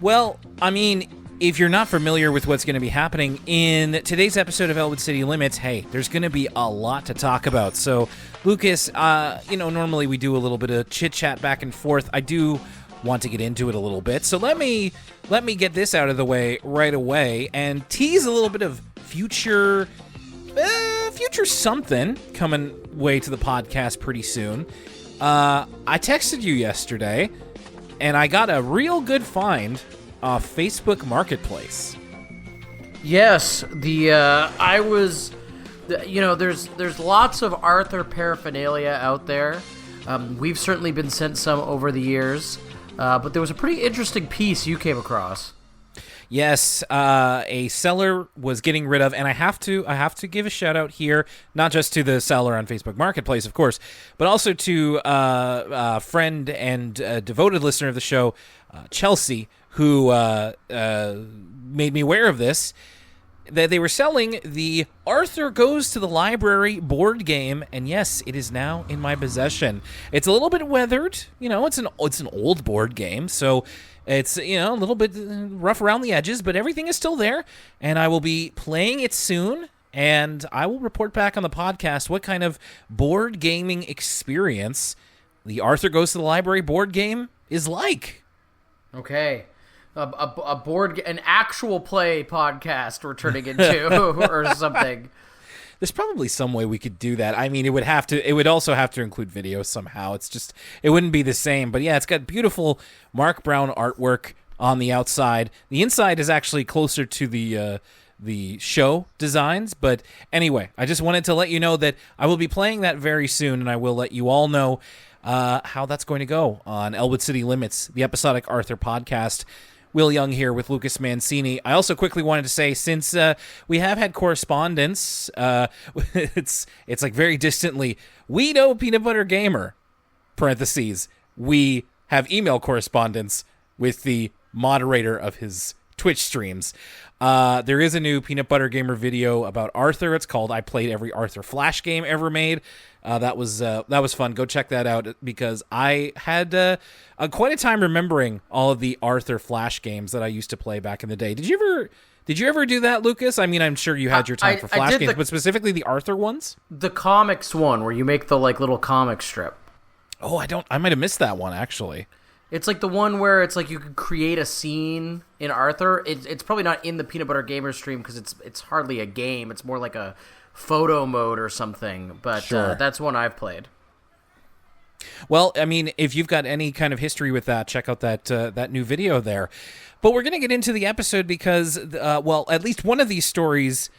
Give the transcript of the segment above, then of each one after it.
Well, I mean, if you're not familiar with what's going to be happening in today's episode of Elwood City Limits, hey, there's going to be a lot to talk about. So, Lucas, normally we do a little bit of chit-chat back and forth. I do want to get into it a little bit. So let me get this out of the way right away and tease a little bit of future something coming way to the podcast pretty soon. I texted you yesterday, and I got a real good find off Facebook Marketplace. Yes, there's lots of Arthur paraphernalia out there. We've certainly been sent some over the years, but there was a pretty interesting piece you came across. Yes, a seller was getting rid of, and I have to give a shout out here, not just to the seller on Facebook Marketplace, of course, but also to a friend and devoted listener of the show, Chelsea, who made me aware of this, that they were selling the Arthur Goes to the Library board game, and yes, it is now in my possession. It's a little bit weathered, it's an old board game, so it's, a little bit rough around the edges, but everything is still there, and I will be playing it soon, and I will report back on the podcast what kind of board gaming experience the Arthur Goes to the Library board game is like. Okay. An actual play podcast we're turning into or something. There's probably some way we could do that. I mean, it would also have to include video somehow. It wouldn't be the same. But yeah, it's got beautiful Mark Brown artwork on the outside. The inside is actually closer to the show designs. But anyway, I just wanted to let you know that I will be playing that very soon, and I will let you all know how that's going to go on Elwood City Limits, the episodic Arthur podcast. Will Young here with Lucas Mancini. I also quickly wanted to say, since we have had correspondence, it's like very distantly, we know Peanut Butter Gamer, parentheses, we have email correspondence with the moderator of his Twitch streams. There is a new Peanut Butter Gamer video about Arthur. It's called I Played Every Arthur Flash Game Ever Made. That was fun. Go check that out, because I had quite a time remembering all of the Arthur Flash games that I used to play back in the day. Did you ever do that, Lucas? I mean, I'm sure you had your time for Flash games, but specifically the Arthur ones? The comics one, where you make the little comic strip. Oh, I might have missed that one, actually. It's like the one where it's like you could create a scene in Arthur. It's probably not in the Peanut Butter Gamer stream because it's hardly a game. It's more like a photo mode or something. But sure. That's one I've played. Well, I mean, if you've got any kind of history with that, check out that new video there. But we're going to get into the episode because, at least one of these stories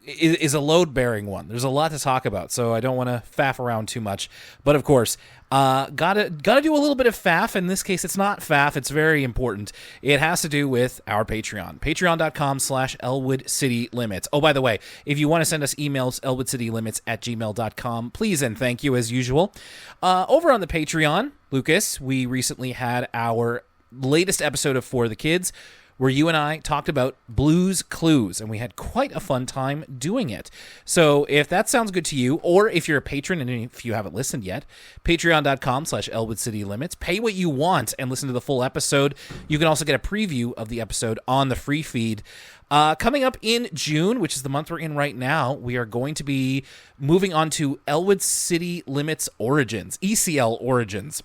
is a load-bearing one. There's a lot to talk about, so I don't want to faff around too much. But of course, gotta do a little bit of faff. In this case, it's not faff. It's very important. It has to do with our Patreon. Patreon.com/Elwood City Limits. Oh, by the way, if you want to send us emails, elwoodcitylimits@gmail.com. Please and thank you as usual. Over on the Patreon, Lucas, we recently had our latest episode of For the Kids, where you and I talked about Blue's Clues, and we had quite a fun time doing it. So if that sounds good to you, or if you're a patron and if you haven't listened yet, patreon.com/Elwood City Limits. Pay what you want and listen to the full episode. You can also get a preview of the episode on the free feed. Coming up in June, which is the month we're in right now, we are going to be moving on to Elwood City Limits Origins, ECL Origins,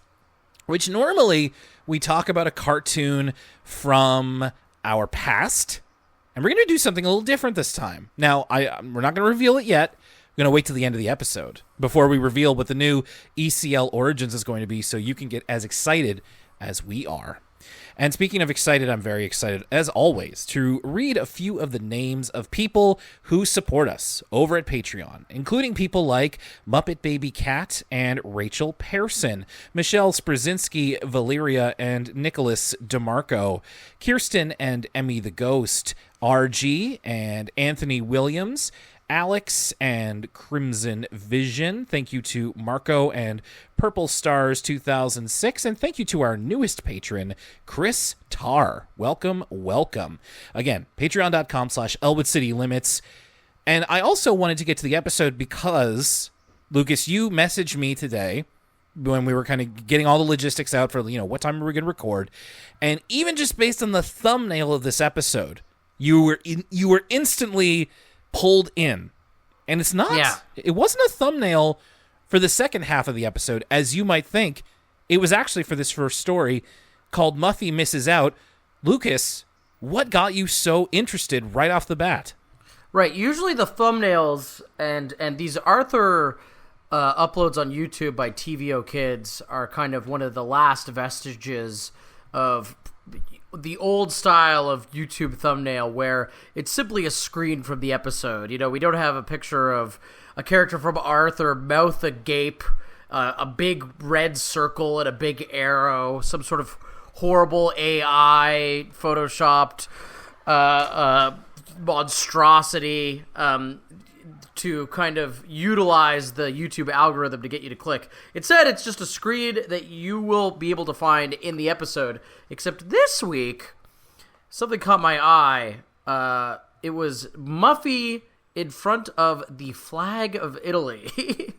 which normally we talk about a cartoon from our past, and we're going to do something a little different this time. Now, we're not going to reveal it yet. We're going to wait till the end of the episode before we reveal what the new ECL Origins is going to be, so you can get as excited as we are. And speaking of excited, I'm very excited, as always, to read a few of the names of people who support us over at Patreon, including people like Muppet Baby Cat and Rachel Pearson, Michelle Sprzinski, Valeria and Nicholas DeMarco, Kirsten and Emmy the Ghost, RG and Anthony Williams, Alex and Crimson Vision. Thank you to Marco and Purple Stars 2006. And thank you to our newest patron, Chris Tarr. Welcome, welcome. Again, patreon.com/Elwood City Limits. And I also wanted to get to the episode because, Lucas, you messaged me today when we were kind of getting all the logistics out for, what time are we going to record. And even just based on the thumbnail of this episode, you were instantly pulled in. And it's not. Yeah. It wasn't a thumbnail for the second half of the episode, as you might think. It was actually for this first story called Muffy Misses Out. Lucas, what got you so interested right off the bat? Right. Usually the thumbnails and these Arthur uploads on YouTube by TVO Kids are kind of one of the last vestiges of the old style of YouTube thumbnail, where it's simply a screen from the episode. We don't have a picture of a character from Arthur, mouth agape, a big red circle and a big arrow, some sort of horrible AI photoshopped monstrosity to kind of utilize the YouTube algorithm to get you to click. Instead, it's just a screen that you will be able to find in the episode. Except this week, something caught my eye. It was Muffy in front of the flag of Italy.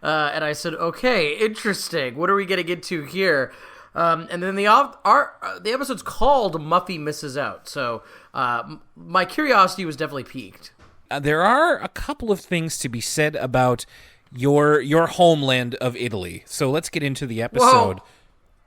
And I said, okay, interesting. What are we getting into here? And then the episode's called Muffy Misses Out. So my curiosity was definitely piqued. There are a couple of things to be said about your homeland of Italy. So let's get into the episode. Whoa.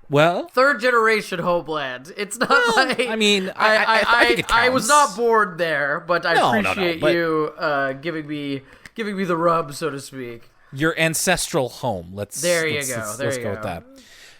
Well, third generation homeland. It's not like I mean, I think it counts. I was not born there, but I appreciate but you giving me the rub, so to speak. Your ancestral home. Let's go with that.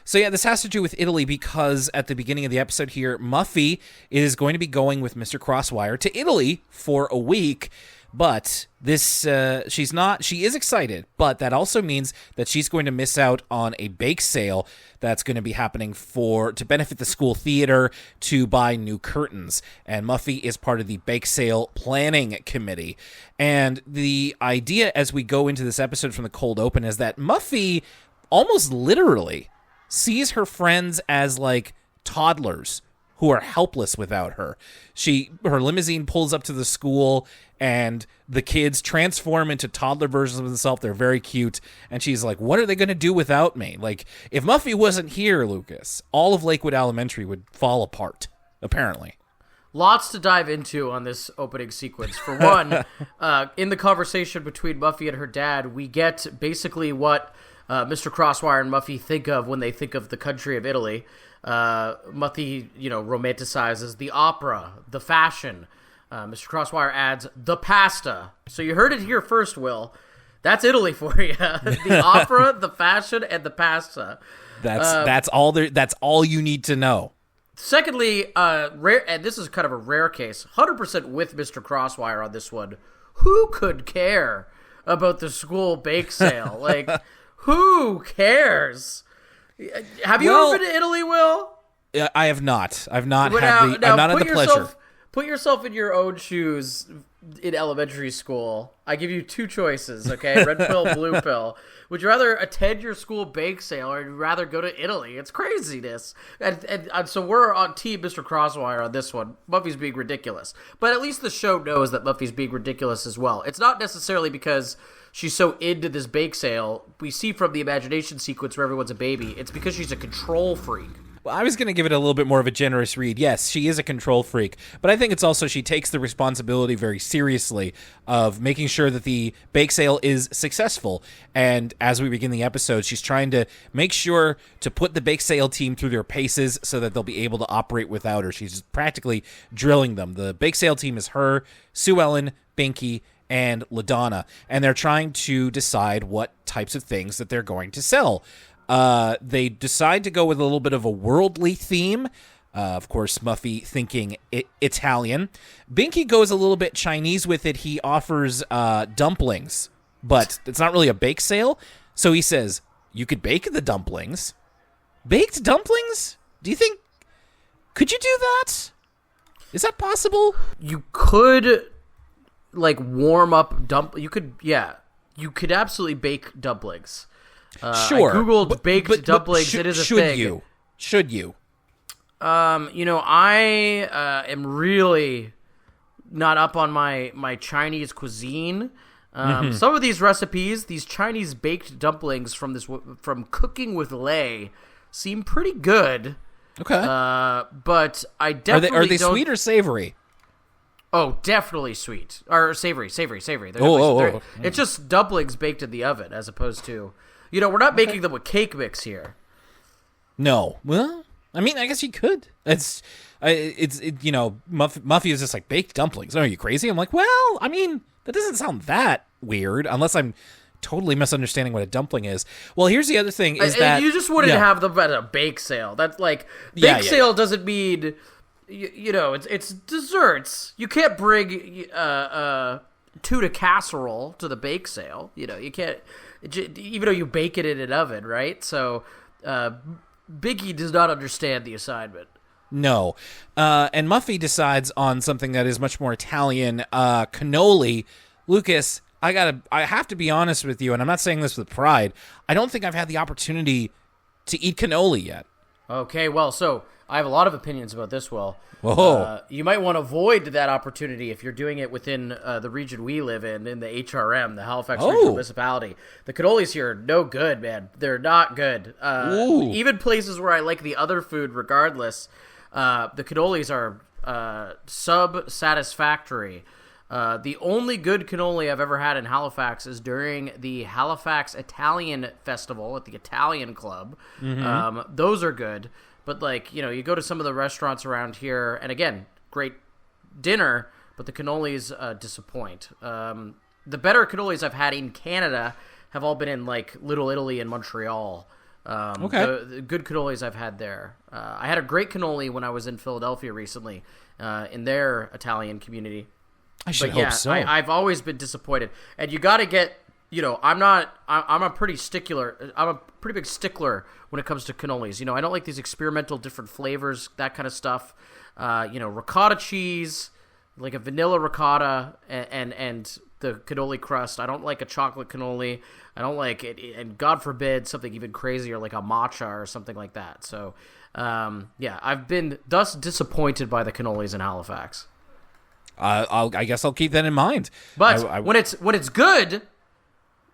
So yeah, this has to do with Italy because at the beginning of the episode here, Muffy is going to be going with Mr. Crosswire to Italy for a week. But this, she is excited, but that also means that she's going to miss out on a bake sale that's going to be happening to benefit the school theater to buy new curtains. And Muffy is part of the bake sale planning committee. And the idea as we go into this episode from the cold open is that Muffy almost literally sees her friends as like toddlers who are helpless without her. Her limousine pulls up to the school and the kids transform into toddler versions of themselves. They're very cute. And she's like, what are they going to do without me? Like, if Muffy wasn't here, Lucas, all of Lakewood Elementary would fall apart, apparently. Lots to dive into on this opening sequence. For one, in the conversation between Muffy and her dad, we get basically what Mr. Crosswire and Muffy think of when they think of the country of Italy. Muffy, romanticizes the opera, the fashion. Mr. Crosswire adds the pasta. So you heard it here first, Will. That's Italy for you. The opera, the fashion, and the pasta. That's all you need to know. Secondly, rare, and this is kind of a rare case, 100% with Mr. Crosswire on this one. Who could care about the school bake sale? Like, who cares? Have you ever been to Italy, Will? I have not. I've not had the pleasure. Put yourself in your own shoes in elementary school. I give you two choices, okay? Red pill, blue pill. Would you rather attend your school bake sale or would you rather go to Italy? It's craziness. And so we're on team Mr. Crosswire on this one. Muffy's being ridiculous. But at least the show knows that Muffy's being ridiculous as well. It's not necessarily because she's so into this bake sale. We see from the imagination sequence where everyone's a baby. It's because she's a control freak. Well, I was going to give it a little bit more of a generous read. Yes, she is a control freak, but I think it's also she takes the responsibility very seriously of making sure that the bake sale is successful. And as we begin the episode, she's trying to make sure to put the bake sale team through their paces so that they'll be able to operate without her. She's practically drilling them. The bake sale team is her, Sue Ellen, Binky, and LaDonna, and they're trying to decide what types of things that they're going to sell. They decide to go with a little bit of a worldly theme. Of course, Muffy thinking Italian. Binky goes a little bit Chinese with it. He offers dumplings, but it's not really a bake sale. So he says, you could bake the dumplings. Baked dumplings? Do you think... Could you do that? Is that possible? You could, warm up You could absolutely bake dumplings. Sure. I googled baked dumplings. It is a thing. Should you? I am really not up on my Chinese cuisine. Some of these recipes, these Chinese baked dumplings from Cooking with Lei, seem pretty good. Okay. But I definitely are they sweet or savory? Oh, definitely sweet. Or savory. It's just dumplings baked in the oven as opposed to... we're not making them with cake mix here. No. Well, I mean, I guess you could. Muffy is just like, baked dumplings. Are you crazy? I'm like, well, I mean, that doesn't sound that weird unless I'm totally misunderstanding what a dumpling is. Well, here's the other thing is that... You just wouldn't have them at a bake sale. That's like... Bake sale doesn't mean... it's desserts. You can't bring tuna casserole to the bake sale. You can't, even though you bake it in an oven, right? So Biggie does not understand the assignment. No. And Muffy decides on something that is much more Italian, cannoli. Lucas, I have to be honest with you, and I'm not saying this with pride. I don't think I've had the opportunity to eat cannoli yet. Okay, well, so I have a lot of opinions about this, Will. Whoa. You might want to avoid that opportunity if you're doing it within the region we live in the HRM, the Halifax Regional Municipality. The cannolis here are no good, man. They're not good. Even places where I like the other food regardless, the cannolis are sub-satisfactory. The only good cannoli I've ever had in Halifax is during the Halifax Italian Festival at the Italian Club. Mm-hmm. Those are good. But, you go to some of the restaurants around here, and again, great dinner, but the cannolis disappoint. The better cannolis I've had in Canada have all been in, Little Italy and Montreal. The good cannolis I've had there. I had a great cannoli when I was in Philadelphia recently in their Italian community. I should hope so. I've always been disappointed. And you got to get... I'm a pretty stickler. I'm a pretty big stickler when it comes to cannolis. I don't like these experimental different flavors, that kind of stuff. Ricotta cheese, like a vanilla ricotta, and the cannoli crust. I don't like a chocolate cannoli. I don't like it, and God forbid something even crazier like a matcha or something like that. So, I've been thus disappointed by the cannolis in Halifax. I guess I'll keep that in mind. But when it's good.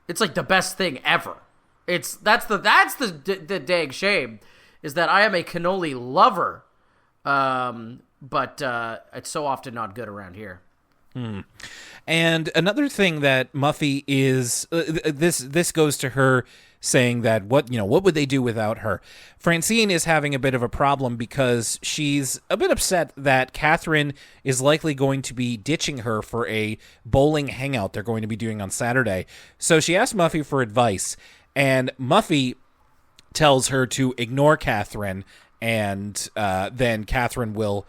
It's like the best thing ever. That's the dang shame, is that I am a cannoli lover, but it's so often not good around here. And another thing that Muffy is this goes to her saying that what would they do without her? Francine is having a bit of a problem because she's a bit upset that Catherine is likely going to be ditching her for a bowling hangout they're going to be doing on Saturday. So she asks Muffy for advice, and Muffy tells her to ignore Catherine, and then Catherine will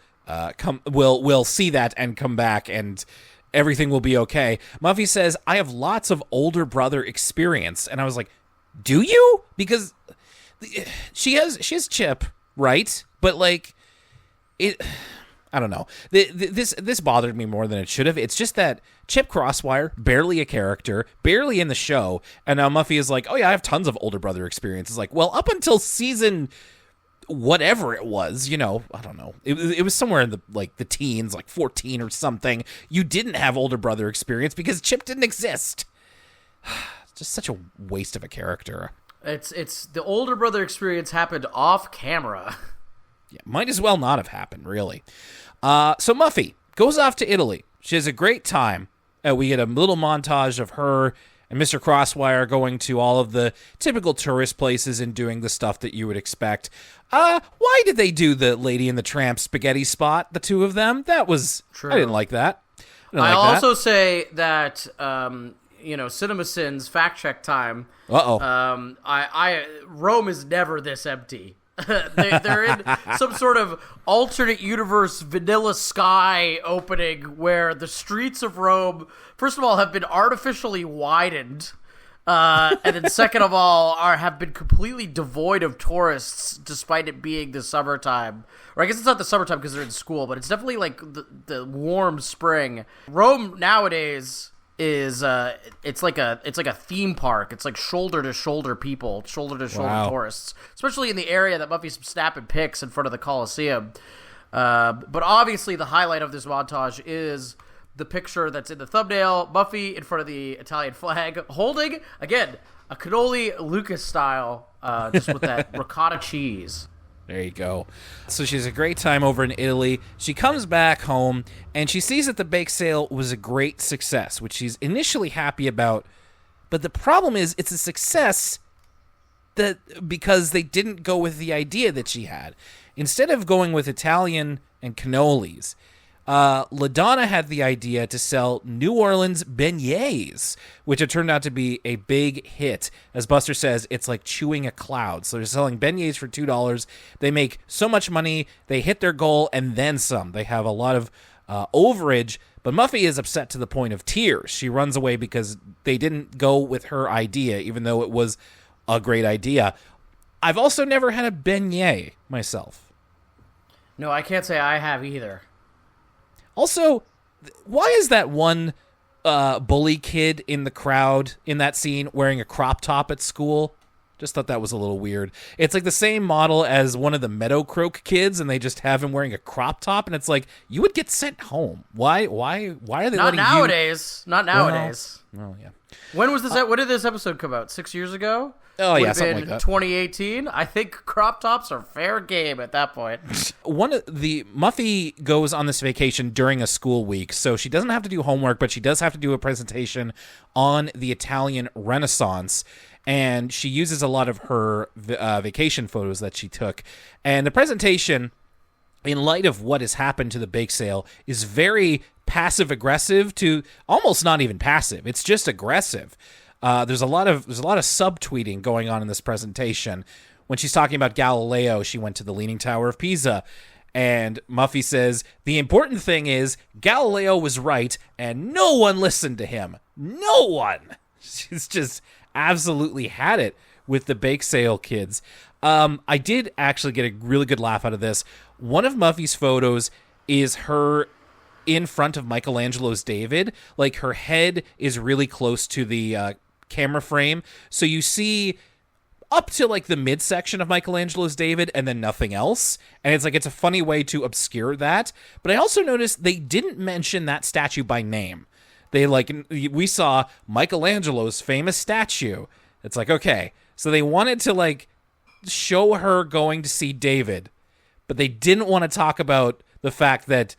see that and come back, and everything will be okay. Muffy says, "I have lots of older brother experience," and I was like, do you? Because she has Chip, right? But I don't know. This bothered me more than it should have. It's just that Chip Crosswire, barely a character, barely in the show, and now Muffy is like, oh yeah, I have tons of older brother experience. It's like, well, up until season whatever it was, I don't know. It was somewhere in the teens, 14 or something. You didn't have older brother experience because Chip didn't exist. Just such a waste of a character. It's the older brother experience happened off camera. Yeah, might as well not have happened, really. So Muffy goes off to Italy. She has a great time. We get a little montage of her and Mr. Crosswire going to all of the typical tourist places and doing the stuff that you would expect. Why did they do the Lady and the Tramp spaghetti spot, the two of them? That was... True. I didn't like that. I'll also say that... CinemaSins fact check time. Rome is never this empty. They're in some sort of alternate universe Vanilla Sky opening where the streets of Rome, first of all, have been artificially widened, and then second of all, have been completely devoid of tourists despite it being the summertime. Or I guess it's not the summertime because they're in school, but it's definitely the warm spring. Rome nowadays is it's like a theme park. It's like shoulder to shoulder people, shoulder to shoulder tourists, especially in the area that Muffy's snapping pics in front of the Colosseum. But obviously the highlight of this montage is the picture that's in the thumbnail, Muffy in front of the Italian flag, holding, again, a cannoli Lucas style, just with that ricotta cheese. There you go. So she has a great time over in Italy. She comes back home, and she sees that the bake sale was a great success, which she's initially happy about. But the problem is, it's a success because they didn't go with the idea that she had. Instead of going with Italian and cannolis, LaDonna had the idea to sell New Orleans beignets, which had turned out to be a big hit. As Buster says, it's like chewing a cloud. So they're selling beignets for $2. They make so much money, they hit their goal, and then some. They have a lot of overage, but Muffy is upset to the point of tears. She runs away because they didn't go with her idea, even though it was a great idea. I've also never had a beignet myself. No, I can't say I have either. Also, why is that one bully kid in the crowd in that scene wearing a crop top at school? Just thought that was a little weird. It's like the same model as one of the Meadow Croak kids, and they just have him wearing a crop top, and it's like, you would get sent home. Why are they Not letting nowadays. Not nowadays. Well, yeah. When was this? When did this episode come out? 6 years ago? Oh, yeah, Would've something been like that. 2018. I think crop tops are fair game at that point. Muffy goes on this vacation during a school week, so she doesn't have to do homework, but she does have to do a presentation on the Italian Renaissance, and she uses a lot of her vacation photos that she took. And the presentation, in light of what has happened to the bake sale, is very passive-aggressive to almost not even passive. It's just aggressive. There's a lot of subtweeting going on in this presentation. When she's talking about Galileo, she went to the Leaning Tower of Pisa, and Muffy says, the important thing is Galileo was right, and no one listened to him. No one! She's just absolutely had it with the bake sale kids. I did actually get a really good laugh out of this. One of Muffy's photos is her in front of Michelangelo's David. Like, her head is really close to the camera frame, so you see up to like the midsection of Michelangelo's David and then nothing else, and it's a funny way to obscure that. But I also noticed they didn't mention that statue by name. We saw Michelangelo's famous statue. It's like, okay, so they wanted to show her going to see David, but they didn't want to talk about the fact that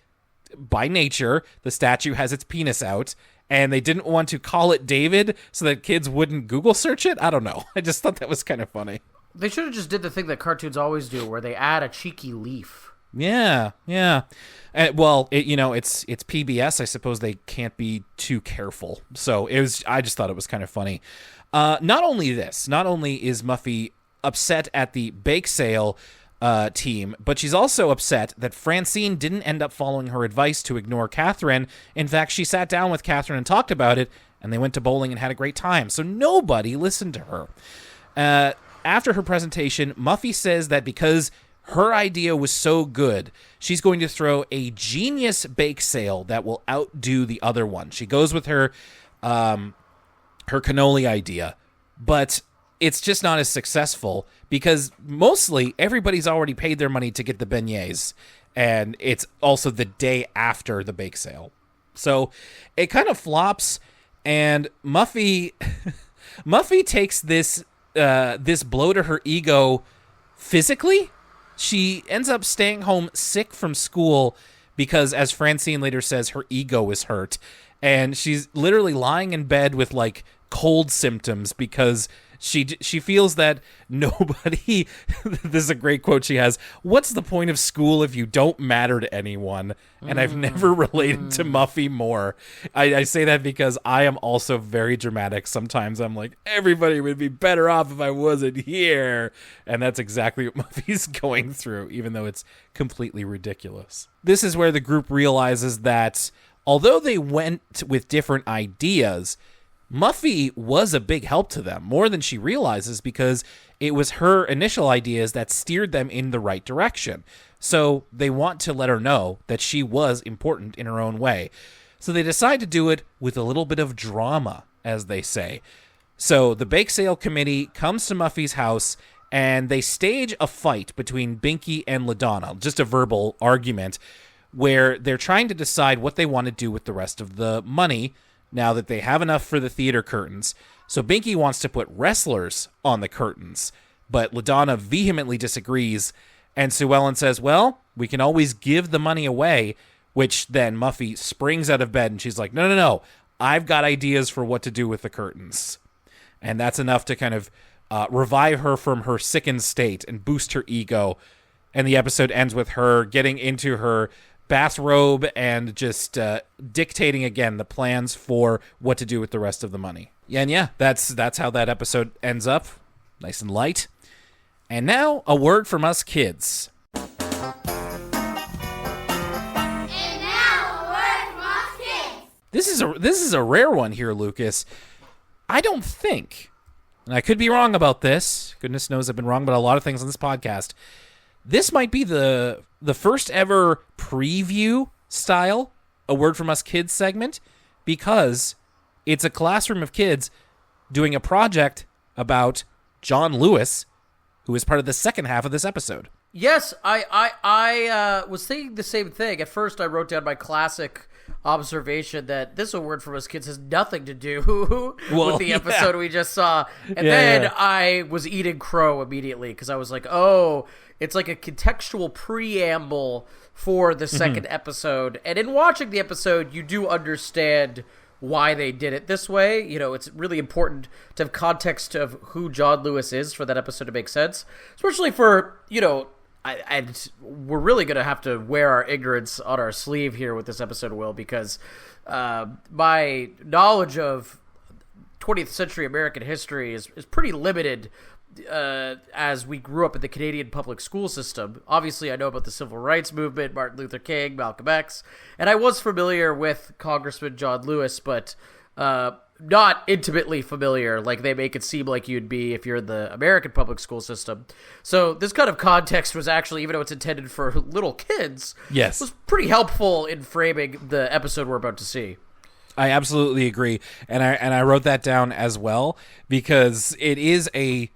by nature the statue has its penis out, and they didn't want to call it David so that kids wouldn't Google search it. I don't know. I just thought that was kind of funny. They should have just did the thing that cartoons always do, where they add a cheeky leaf. Yeah. Well, it's PBS. I suppose they can't be too careful. So I just thought it was kind of funny. Not only is Muffy upset at the bake sale team, but she's also upset that Francine didn't end up following her advice to ignore Catherine. In fact, she sat down with Catherine and talked about it, and they went to bowling and had a great time. So nobody listened to her. After her presentation, Muffy says that because her idea was so good, she's going to throw a genius bake sale that will outdo the other one. She goes with her cannoli idea, but it's just not as successful because mostly everybody's already paid their money to get the beignets, and it's also the day after the bake sale. So it kind of flops, and Muffy takes this blow to her ego physically. She ends up staying home sick from school because, as Francine later says, her ego is hurt, and she's literally lying in bed with cold symptoms because she feels that nobody this is a great quote she has, what's the point of school if you don't matter to anyone? And I've never related to Muffy more. I say that because I am also very dramatic. Sometimes I'm like, everybody would be better off if I wasn't here, and that's exactly what Muffy's going through, even though it's completely ridiculous. This is where the group realizes that although they went with different ideas, Muffy was a big help to them, more than she realizes, because it was her initial ideas that steered them in the right direction. So they want to let her know that she was important in her own way. So they decide to do it with a little bit of drama, as they say. So the bake sale committee comes to Muffy's house, and they stage a fight between Binky and LaDonna, just a verbal argument, where they're trying to decide what they want to do with the rest of the money now that they have enough for the theater curtains. So Binky wants to put wrestlers on the curtains, but LaDonna vehemently disagrees, and Sue Ellen says, well, we can always give the money away, which then Muffy springs out of bed, and she's like, no, I've got ideas for what to do with the curtains. And that's enough to kind of revive her from her sickened state and boost her ego. And the episode ends with her getting into her bathrobe and just dictating again the plans for what to do with the rest of the money. And yeah, that's how that episode ends up. Nice and light. And now, a word from us kids. And now, a word from us kids. This is a rare one here, Lucas. I don't think, and I could be wrong about this. Goodness knows I've been wrong about a lot of things on this podcast. This might be the first ever preview style A Word From Us Kids segment, because it's a classroom of kids doing a project about John Lewis, who is part of the second half of this episode. Yes, I was thinking the same thing. At first, I wrote down my classic observation that this A Word From Us Kids has nothing to do with the episode we just saw. And then I was eating crow immediately because I was like, oh, it's like a contextual preamble for the second episode. And in watching the episode, you do understand why they did it this way. You know, it's really important to have context of who John Lewis is for that episode to make sense, especially for, you know, and we're really going to have to wear our ignorance on our sleeve here with this episode, Will, because my knowledge of 20th century American history is pretty limited as we grew up in the Canadian public school system. Obviously, I know about the Civil Rights Movement, Martin Luther King, Malcolm X, and I was familiar with Congressman John Lewis, but not intimately familiar like they make it seem like you'd be if you're in the American public school system. So this kind of context was actually, even though it's intended for little kids, was pretty helpful in framing the episode we're about to see. I absolutely agree, and I wrote that down as well, because it is a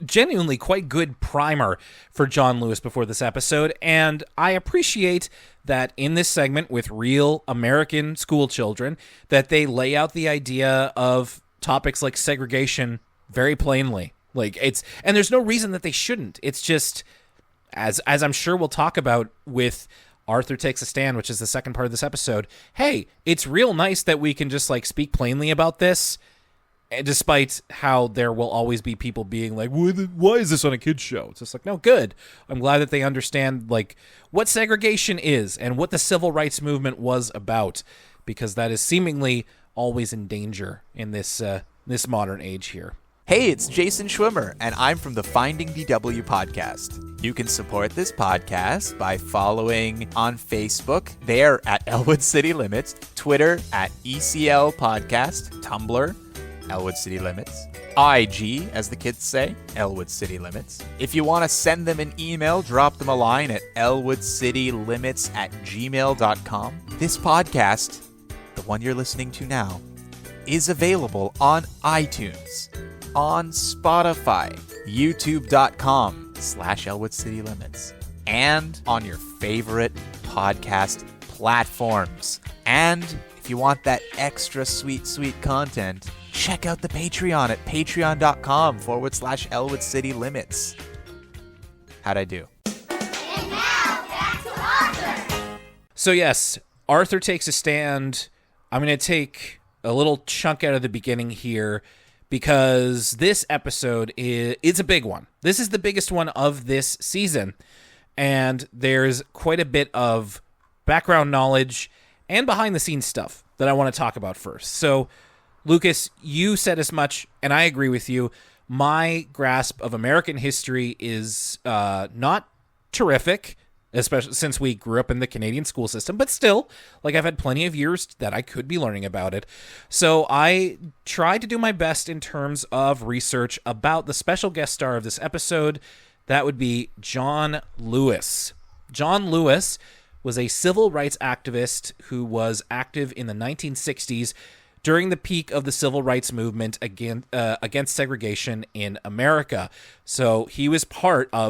genuinely quite good primer for John Lewis before this episode, and I appreciate that in this segment with real American school children that they lay out the idea of topics like segregation very plainly. Like, it's, and there's no reason that they shouldn't. It's just, as I'm sure we'll talk about with Arthur Takes a Stand, which is the second part of this episode, hey, it's real nice that we can just like speak plainly about this, despite how there will always be people being like, why is this on a kid's show? It's just like, no, good. I'm glad that they understand like what segregation is and what the civil rights movement was about, because that is seemingly always in danger in this modern age here. Hey, it's Jason Schwimmer, and I'm from the Finding DW podcast. You can support this podcast by following on Facebook, there at Elwood City Limits, Twitter at ECL Podcast, Tumblr, Elwood City Limits, IG, as the kids say, Elwood City Limits. If you want to send them an email, drop them a line at elwoodcitylimits@gmail.com. This podcast, the one you're listening to now, is available on iTunes, on Spotify, youtube.com/Elwood City Limits, and on your favorite podcast platforms. And if you want that extra sweet content, check out the Patreon at patreon.com/Elwood City Limits. How'd I do? And now, back to Arthur. So yes, Arthur Takes a Stand. I'm going to take a little chunk out of the beginning here, because this episode is a big one. This is the biggest one of this season, and there's quite a bit of background knowledge and behind-the-scenes stuff that I want to talk about first. So, Lucas, you said as much, and I agree with you. My grasp of American history is not terrific, especially since we grew up in the Canadian school system, but still, like, I've had plenty of years that I could be learning about it. So I tried to do my best in terms of research about the special guest star of this episode. That would be John Lewis. John Lewis was a civil rights activist who was active in the 1960s during the peak of the civil rights movement against segregation in America. So he was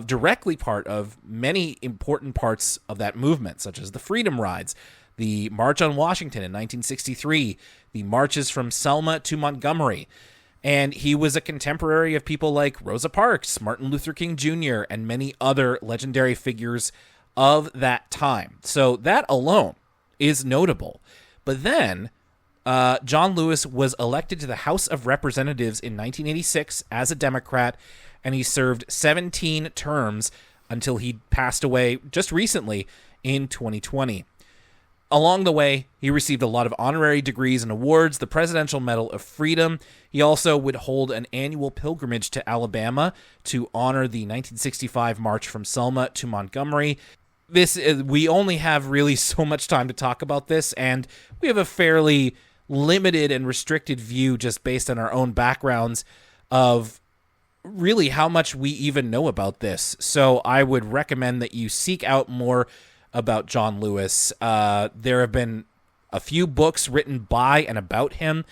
directly part of many important parts of that movement, such as the Freedom Rides, the March on Washington in 1963, the marches from Selma to Montgomery. And he was a contemporary of people like Rosa Parks, Martin Luther King Jr., and many other legendary figures of that time. So that alone is notable. But then John Lewis was elected to the House of Representatives in 1986 as a Democrat, and he served 17 terms until he passed away just recently in 2020. Along the way, he received a lot of honorary degrees and awards, the Presidential Medal of Freedom. He also would hold an annual pilgrimage to Alabama to honor the 1965 March from Selma to Montgomery. We only have really so much time to talk about this, and we have a fairly limited and restricted view just based on our own backgrounds of really how much we even know about this. So I would recommend that you seek out more about John Lewis. There have been a few books written by and about him.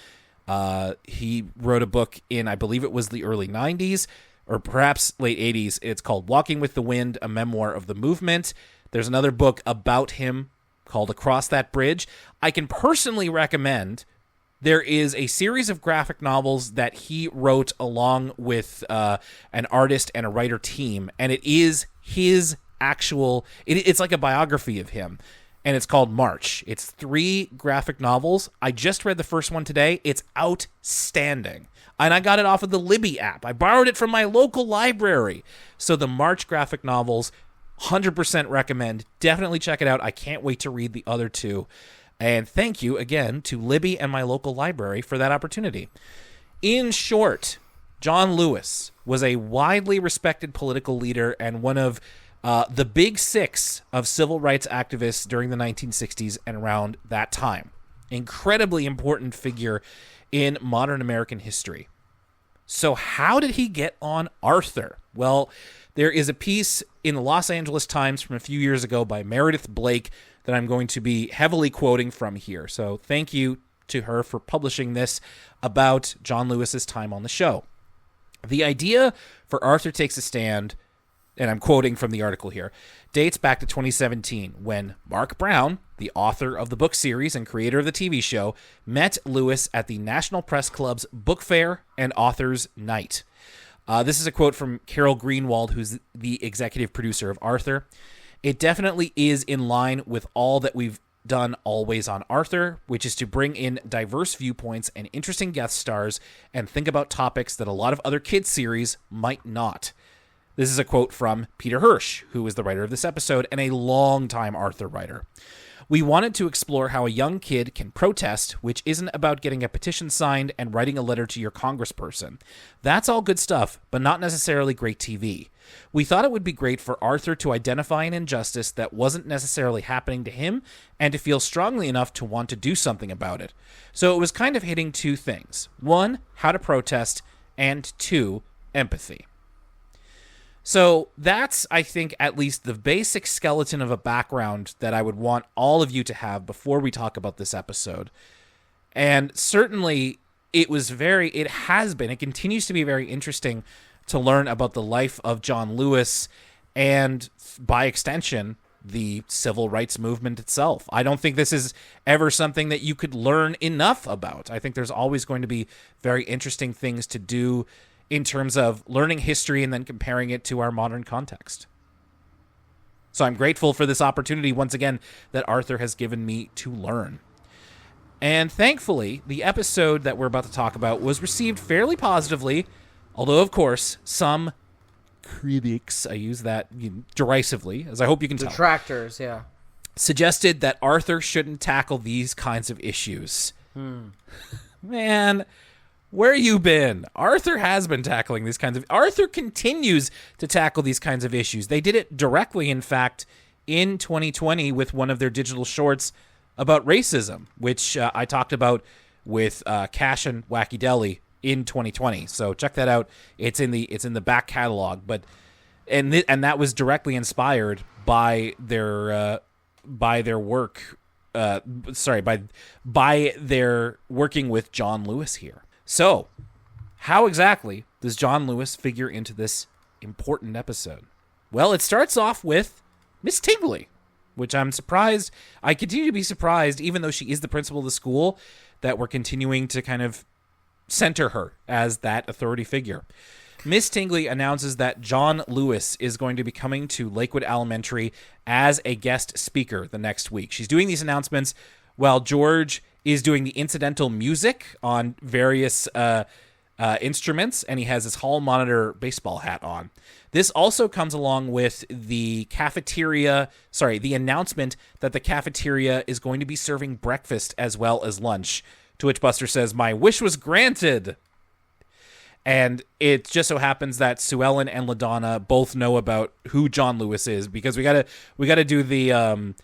He wrote a book in, I believe it was the early 90s, or perhaps late 80s. It's called Walking with the Wind, a memoir of the movement. There's another book about him called Across That Bridge. I can personally recommend, there is a series of graphic novels that he wrote along with an artist and a writer team, and it is his it's like a biography of him, and it's called March. It's 3 graphic novels. I just read the first one today. It's outstanding, and I got it off of the Libby app. I borrowed it from my local library. So the March graphic novels, 100% recommend. Definitely check it out. I can't wait to read the other 2. And thank you again to Libby and my local library for that opportunity. In short, John Lewis was a widely respected political leader and one of the big 6 of civil rights activists during the 1960s and around that time. Incredibly important figure in modern American history. So how did he get on Arthur? Well, there is a piece in the Los Angeles Times from a few years ago by Meredith Blake that I'm going to be heavily quoting from here. So thank you to her for publishing this about John Lewis's time on the show. The idea for Arthur Takes a Stand, and I'm quoting from the article here, dates back to 2017 when Mark Brown, the author of the book series and creator of the TV show, met Lewis at the National Press Club's Book Fair and Authors Night. This is a quote from Carol Greenwald, who's the executive producer of Arthur. It definitely is in line with all that we've done always on Arthur, which is to bring in diverse viewpoints and interesting guest stars and think about topics that a lot of other kids' series might not. This is a quote from Peter Hirsch, who is the writer of this episode and a longtime Arthur writer. We wanted to explore how a young kid can protest, which isn't about getting a petition signed and writing a letter to your congressperson. That's all good stuff, but not necessarily great TV. We thought it would be great for Arthur to identify an injustice that wasn't necessarily happening to him and to feel strongly enough to want to do something about it. So it was kind of hitting 2 things. 1, how to protest, and 2, empathy. So that's, I think, at least the basic skeleton of a background that I would want all of you to have before we talk about this episode. And certainly it continues to be very interesting to learn about the life of John Lewis and, by extension, the civil rights movement itself. I don't think this is ever something that you could learn enough about. I think there's always going to be very interesting things to do in terms of learning history and then comparing it to our modern context. So I'm grateful for this opportunity, once again, that Arthur has given me to learn. And thankfully, the episode that we're about to talk about was received fairly positively, although, of course, some critics, I use that derisively, as I hope you can tell. Detractors, yeah. Suggested that Arthur shouldn't tackle these kinds of issues. Man, where you been? Arthur has been tackling these kinds of... Arthur continues to tackle these kinds of issues. They did it directly, in fact, in 2020 with one of their digital shorts about racism, which I talked about with Cash and Wacky Deli in 2020. So check that out. It's in the back catalog, and that was directly inspired by their work by their working with John Lewis here. So, how exactly does John Lewis figure into this important episode? Well, it starts off with Miss Tingley, which I'm surprised. I continue to be surprised, even though she is the principal of the school, that we're continuing to kind of center her as that authority figure. Miss Tingley announces that John Lewis is going to be coming to Lakewood Elementary as a guest speaker the next week. She's doing these announcements while George is doing the incidental music on various instruments, and he has his hall monitor baseball hat on. This also comes along with the announcement that the cafeteria is going to be serving breakfast as well as lunch, to which Buster says, "My wish was granted." And it just so happens that Sue Ellen and LaDonna both know about who John Lewis is, because we gotta do the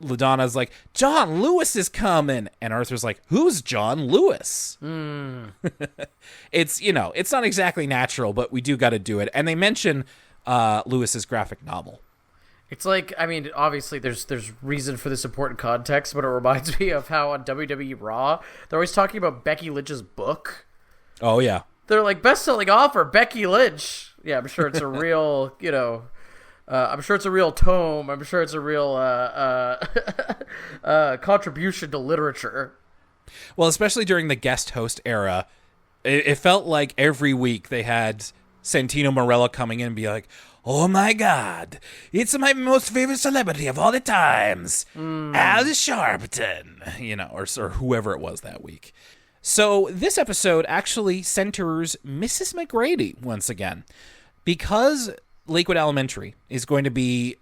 LaDonna's like, "John Lewis is coming," and Arthur's like, "Who's John Lewis?" It's not exactly natural, but we do got to do it. And they mention Lewis's graphic novel. It's like, I mean, obviously there's reason for this important context, but it reminds me of how on WWE Raw they're always talking about Becky Lynch's book. Oh yeah, they're like, best-selling author Becky Lynch. Yeah, I'm sure it's a real, I'm sure it's a real tome. I'm sure it's a real contribution to literature. Well, especially during the guest host era, it felt like every week they had Santino Marella coming in and be like, "Oh my God, it's my most favorite celebrity of all the times, Al Sharpton," or whoever it was that week. So this episode actually centers Mrs. McGrady once again, because Lakewood Elementary is going to be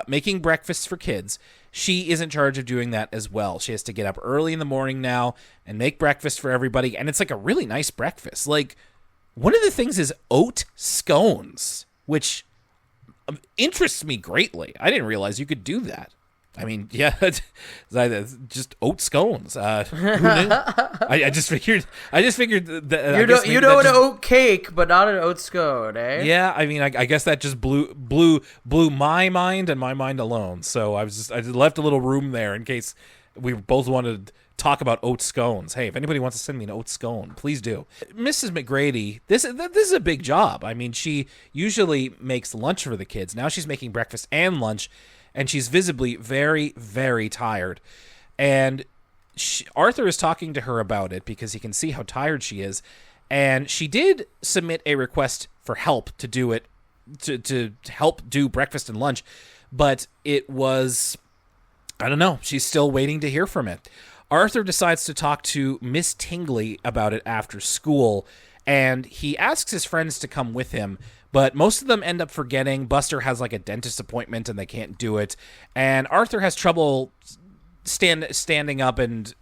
making breakfasts for kids. She is in charge of doing that as well. She has to get up early in the morning now and make breakfast for everybody, and it's like a really nice breakfast. Like, one of the things is oat scones, which interests me greatly. I didn't realize you could do that. I mean, yeah, just oat scones. Who knew? I just figured that you know an oat cake, but not an oat scone, eh? Yeah, I mean, I guess that just blew my mind and my mind alone. So I left a little room there in case we both wanted to talk about oat scones. Hey, if anybody wants to send me an oat scone, please do. Mrs. McGrady, this is a big job. I mean, she usually makes lunch for the kids. Now she's making breakfast and lunch. And she's visibly very, very tired. And Arthur is talking to her about it because he can see how tired she is. And she did submit a request for help to do it, to help do breakfast and lunch. But it was, I don't know, she's still waiting to hear from it. Arthur decides to talk to Miss Tingley about it after school. And he asks his friends to come with him. But most of them end up forgetting. Buster has like a dentist appointment and they can't do it. And Arthur has trouble standing up and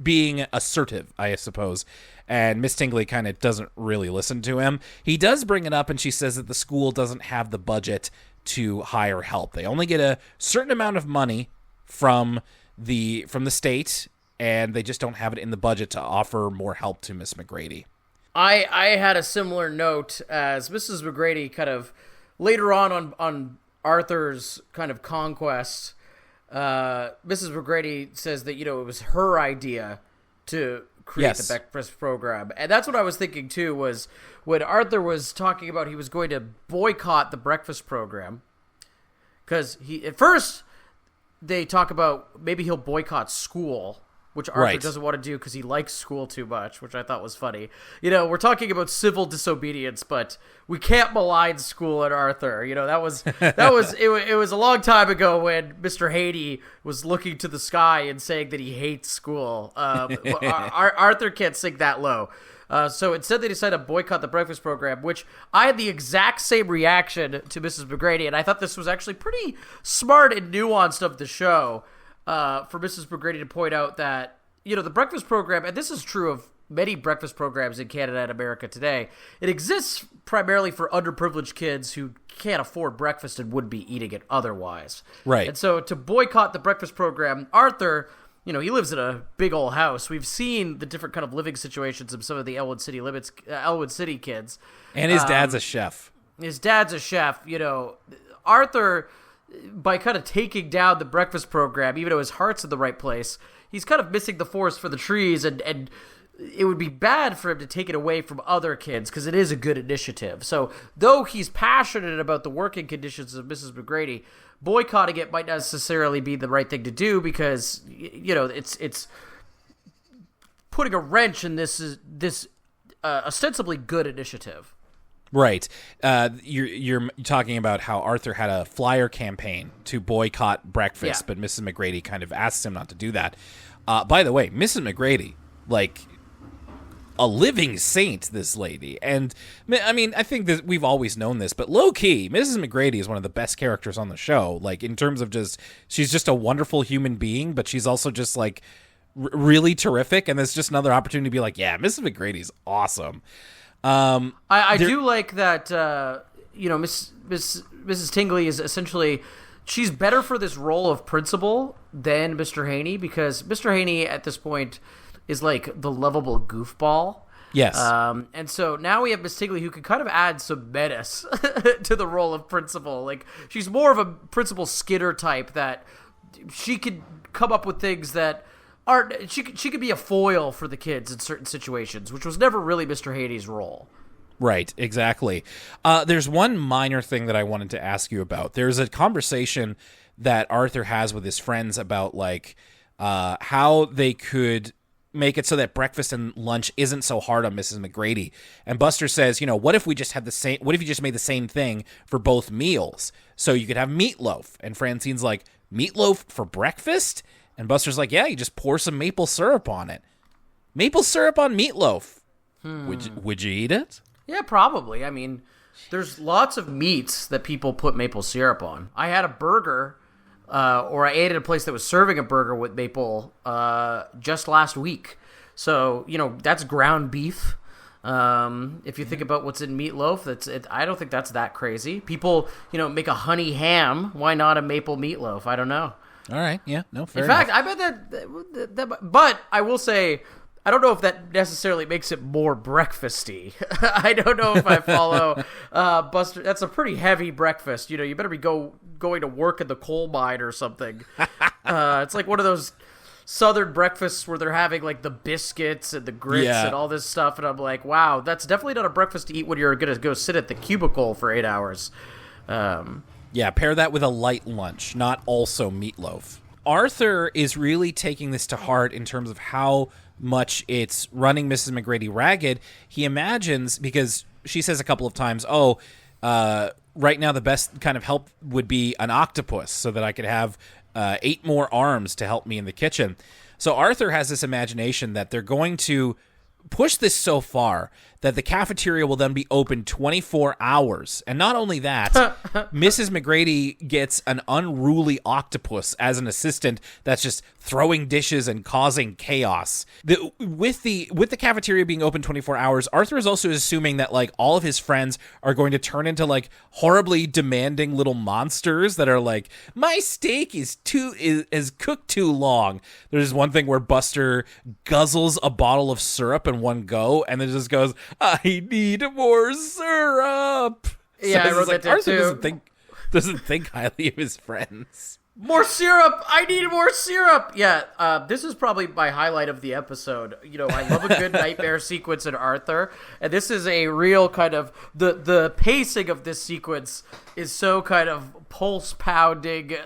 being assertive, I suppose. And Miss Tingley kind of doesn't really listen to him. He does bring it up, and she says that the school doesn't have the budget to hire help. They only get a certain amount of money from the state, and they just don't have it in the budget to offer more help to Miss McGrady. I had a similar note as Mrs. McGrady kind of later on Arthur's kind of conquest. Mrs. McGrady says that, it was her idea to create the breakfast program. And that's what I was thinking too, was when Arthur was talking about he was going to boycott the breakfast program. Because at first they talk about maybe he'll boycott school, which Arthur doesn't want to do because he likes school too much, which I thought was funny. We're talking about civil disobedience, but we can't malign school at Arthur. That was it was a long time ago when Mr. Haiti was looking to the sky and saying that he hates school. Arthur can't sink that low. So instead they decided to boycott the breakfast program, which I had the exact same reaction to Mrs. McGrady, and I thought this was actually pretty smart and nuanced of the show. For Mrs. McGrady to point out that, the breakfast program, and this is true of many breakfast programs in Canada and America today, it exists primarily for underprivileged kids who can't afford breakfast and wouldn't be eating it otherwise. Right. And so to boycott the breakfast program, Arthur, he lives in a big old house. We've seen the different kind of living situations of some of the Elwood City kids. And his dad's a chef. Arthur, by kind of taking down the breakfast program, even though his heart's in the right place, he's kind of missing the forest for the trees, and it would be bad for him to take it away from other kids because it is a good initiative. So though he's passionate about the working conditions of Mrs. McGrady, boycotting it might not necessarily be the right thing to do because, it's putting a wrench in this ostensibly good initiative. Right. You're talking about how Arthur had a flyer campaign to boycott breakfast, but Mrs. McGrady kind of asked him not to do that. By the way, Mrs. McGrady, like a living saint, this lady. And I mean, I think that we've always known this, but low key, Mrs. McGrady is one of the best characters on the show. Like in terms of she's just a wonderful human being, but she's also just like really terrific. And there's just another opportunity to be like, yeah, Mrs. McGrady's awesome. I do like that, Mrs. Tingley is essentially, she's better for this role of principal than Mr. Haney because Mr. Haney at this point is like the lovable goofball. Yes. And so now we have Miss Tingley who can kind of add some menace to the role of principal. Like she's more of a Principal Skidder type that she could come up with things that aren't. She could be a foil for the kids in certain situations, which was never really Mr. Haney's role. Right, exactly. There's one minor thing that I wanted to ask you about. There's a conversation that Arthur has with his friends about like how they could make it so that breakfast and lunch isn't so hard on Mrs. McGrady. And Buster says, what if we just had what if you just made the same thing for both meals? So you could have meatloaf. And Francine's like, meatloaf for breakfast? And Buster's like, yeah, you just pour some maple syrup on it. Maple syrup on meatloaf. Would you eat it? Yeah, probably. I mean, there's lots of meats that people put maple syrup on. I had a burger, or I ate at a place that was serving a burger with maple just last week. So, that's ground beef. If you think about what's in meatloaf, I don't think that's that crazy. People, make a honey ham. Why not a maple meatloaf? I don't know. All right. Yeah. No, fair enough. In fact, I bet that, but I will say, I don't know if that necessarily makes it more breakfasty. I don't know if I follow Buster. That's a pretty heavy breakfast. You better be going to work in the coal mine or something. It's like one of those Southern breakfasts where they're having like the biscuits and the grits and all this stuff. And I'm like, wow, that's definitely not a breakfast to eat when you're going to go sit at the cubicle for 8 hours. Yeah, pair that with a light lunch, not also meatloaf. Arthur is really taking this to heart in terms of how much it's running Mrs. McGrady ragged. He imagines, because she says a couple of times, right now the best kind of help would be an octopus so that I could have 8 more arms to help me in the kitchen. So Arthur has this imagination that they're going to push this so far that the cafeteria will then be open 24 hours. And not only that, Mrs. McGrady gets an unruly octopus as an assistant that's just throwing dishes and causing chaos. With the cafeteria being open 24 hours, Arthur is also assuming that like all of his friends are going to turn into like horribly demanding little monsters that are like, my steak is cooked too long. There's one thing where Buster guzzles a bottle of syrup in one go and then just goes, I need more syrup. Yeah, I wrote that down Arthur too. doesn't think highly of his friends. More syrup! I need more syrup! Yeah, this is probably my highlight of the episode. I love a good nightmare sequence in Arthur, and this is a real kind of, the pacing of this sequence is so kind of pulse-pounding,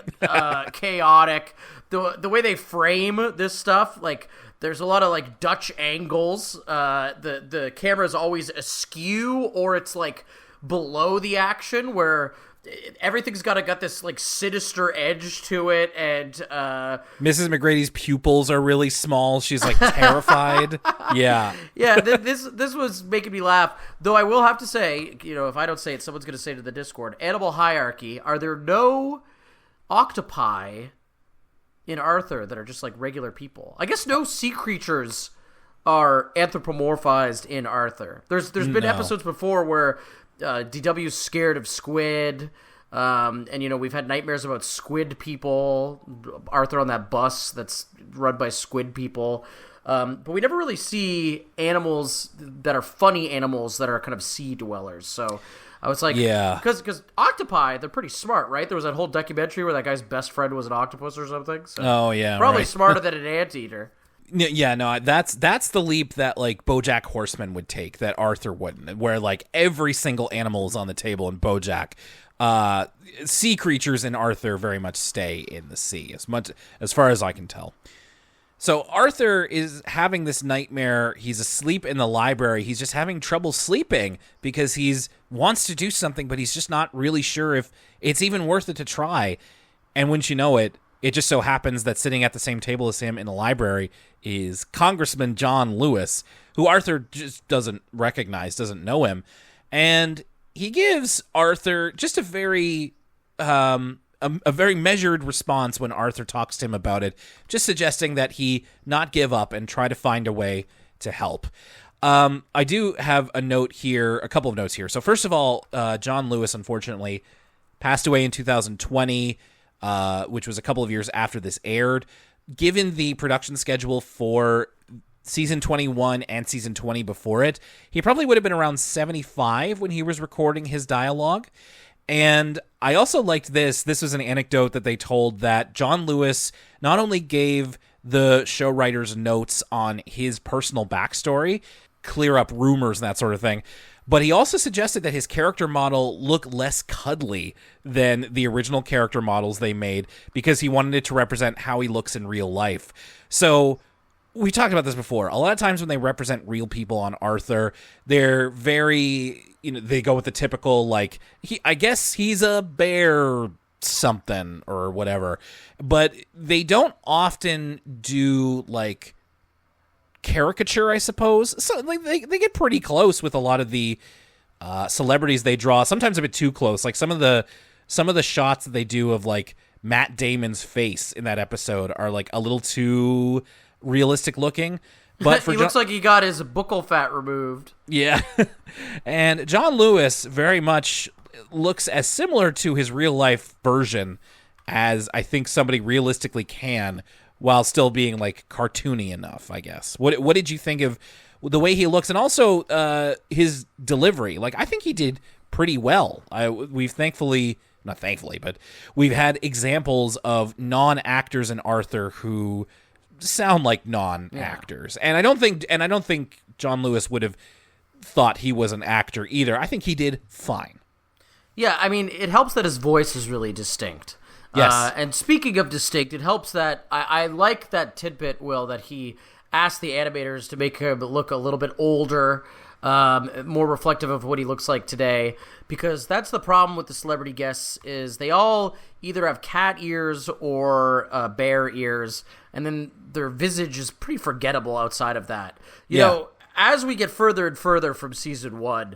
chaotic. The way they frame this stuff, like, there's a lot of like Dutch angles. The camera is always askew, or it's like below the action, where everything's got this like sinister edge to it. And Mrs. McGrady's pupils are really small. She's like terrified. Yeah. This was making me laugh. Though I will have to say, if I don't say it, someone's going to say it to the Discord. Animal hierarchy. Are there no octopi in Arthur that are just like regular people? I guess no sea creatures are anthropomorphized in Arthur. There's been episodes before where DW's scared of squid, and we've had nightmares about squid people. Arthur on that bus that's run by squid people, but we never really see animals that are funny animals that are kind of sea dwellers. So I was like, Yeah. because octopi, they're pretty smart, right? There was that whole documentary where that guy's best friend was an octopus or something. So Oh, yeah, probably right. smarter than an anteater. Yeah, no, that's the leap that like BoJack Horseman would take that Arthur wouldn't, where like every single animal is on the table in BoJack. Sea creatures in Arthur very much stay in the sea, as far as I can tell. So Arthur is having this nightmare. He's asleep in the library. He's just having trouble sleeping because he's wants to do something, but he's just not really sure if it's even worth it to try. And wouldn't you know it, it just so happens that sitting at the same table as him in the library is Congressman John Lewis, who Arthur just doesn't recognize, doesn't know him. And he gives Arthur just a very measured response when Arthur talks to him about it, just suggesting that he not give up and try to find a way to help. I do have a note here, a couple of notes here. So first of all, John Lewis, unfortunately, passed away in 2020, which was a couple of years after this aired. Given the production schedule for season 21 and season 20 before it, he probably would have been around 75 when he was recording his dialogue. And I also liked this. This was an anecdote that they told that John Lewis not only gave the show writers notes on his personal backstory, clear up rumors and that sort of thing, but he also suggested that his character model look less cuddly than the original character models they made because he wanted it to represent how he looks in real life. So we talked about this before. A lot of times when they represent real people on Arthur, they're very, they go with the typical, like, I guess he's a bear something or whatever, but they don't often do, like, caricature, I suppose. So like, they get pretty close with a lot of the celebrities they draw, sometimes a bit too close. Like some of the shots that they do of, like, Matt Damon's face in that episode are, like, a little too realistic looking, but for he looks like he got his buccal fat removed. Yeah. And John Lewis very much looks as similar to his real life version as I think somebody realistically can, while still being, like, cartoony enough, I guess. What did you think of the way he looks, and also his delivery? Like, I think he did pretty well. We've not thankfully, but we've had examples of non-actors in Arthur who sound like non-actors. Yeah. And I don't think John Lewis would have thought he was an actor either. I think he did fine. Yeah, I mean, it helps that his voice is really distinct. Yes. And speaking of distinct, it helps that I like that tidbit, Will, that he asked the animators to make him look a little bit older, more reflective of what he looks like today, because that's the problem with the celebrity guests is they all either have cat ears or bear ears, and then their visage is pretty forgettable outside of that. You know, as we get further and further from season 1,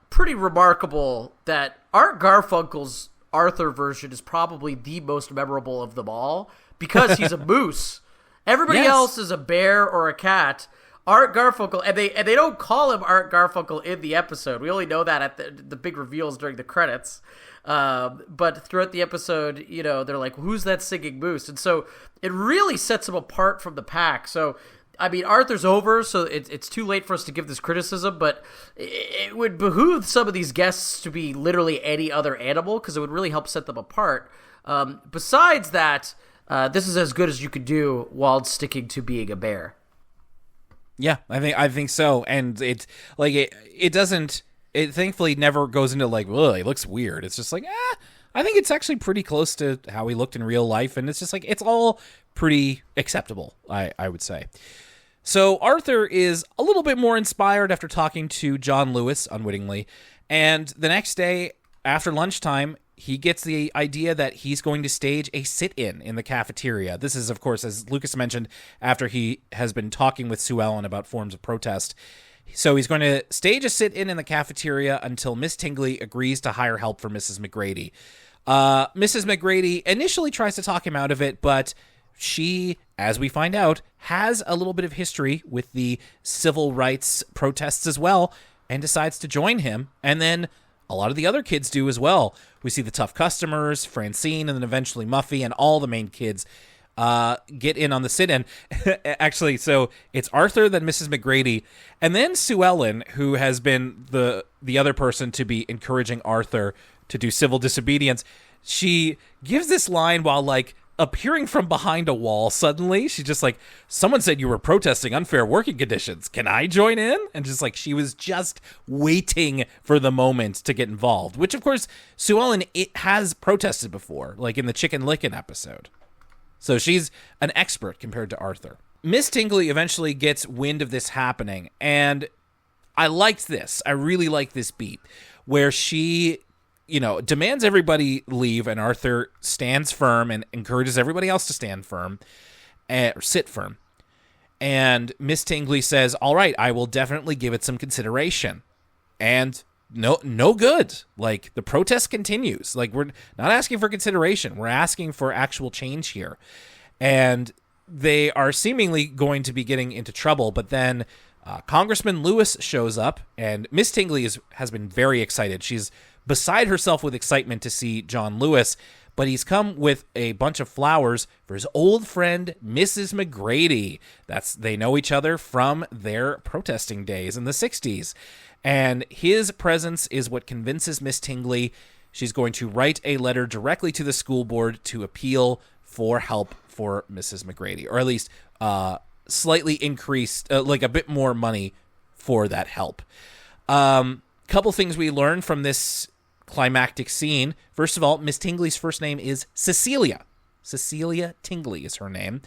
pretty remarkable that Art Garfunkel's Arthur version is probably the most memorable of them all because he's a moose. Everybody else is a bear or a cat. Art Garfunkel, and they don't call him Art Garfunkel in the episode. We only know that at the big reveals during the credits. But throughout the episode, they're like, who's that singing moose? And so it really sets him apart from the pack. So, I mean, Arthur's over, so it's too late for us to give this criticism, but it would behoove some of these guests to be literally any other animal because it would really help set them apart. Besides that, this is as good as you could do while sticking to being a bear. Yeah, I think so, and it thankfully never goes into like, ugh, he looks weird. It's just like, I think it's actually pretty close to how he looked in real life, and it's just like it's all pretty acceptable, I would say. So Arthur is a little bit more inspired after talking to John Lewis unwittingly, and the next day after lunchtime, he gets the idea that he's going to stage a sit-in the cafeteria. This is, of course, as Lucas mentioned, after he has been talking with Sue Ellen about forms of protest. So he's going to stage a sit-in the cafeteria until Miss Tingley agrees to hire help for Mrs. McGrady. Mrs. McGrady initially tries to talk him out of it, but she, as we find out, has a little bit of history with the civil rights protests as well, and decides to join him, and then a lot of the other kids do as well. We see the tough customers, Francine, and then eventually Muffy, and all the main kids get in on the sit-in. Actually, so it's Arthur, then Mrs. McGrady, and then Sue Ellen, who has been the other person to be encouraging Arthur to do civil disobedience. She gives this line while, like, appearing from behind a wall suddenly. She's just like, someone said you were protesting unfair working conditions. Can I join in? And just like, she was just waiting for the moment to get involved, which of course Sue Ellen has protested before, like in the Chicken Licken episode. So she's an expert compared to Arthur. Miss Tingley eventually gets wind of this happening, and I liked this. I really liked this beat where she, demands everybody leave, and Arthur stands firm and encourages everybody else to stand firm, or sit firm. And Miss Tingley says, all right, I will definitely give it some consideration. And no good. Like, the protest continues. Like, we're not asking for consideration. We're asking for actual change here. And they are seemingly going to be getting into trouble, but then Congressman Lewis shows up, and Miss Tingley has been very excited. She's beside herself with excitement to see John Lewis, but he's come with a bunch of flowers for his old friend, Mrs. McGrady. They know each other from their protesting days in the 60s. And his presence is what convinces Miss Tingley she's going to write a letter directly to the school board to appeal for help for Mrs. McGrady, or at least slightly increased, like a bit more money for that help. Couple things we learned from this climactic scene. First of all, Miss Tingley's first name is Cecilia. Cecilia Tingley is her name.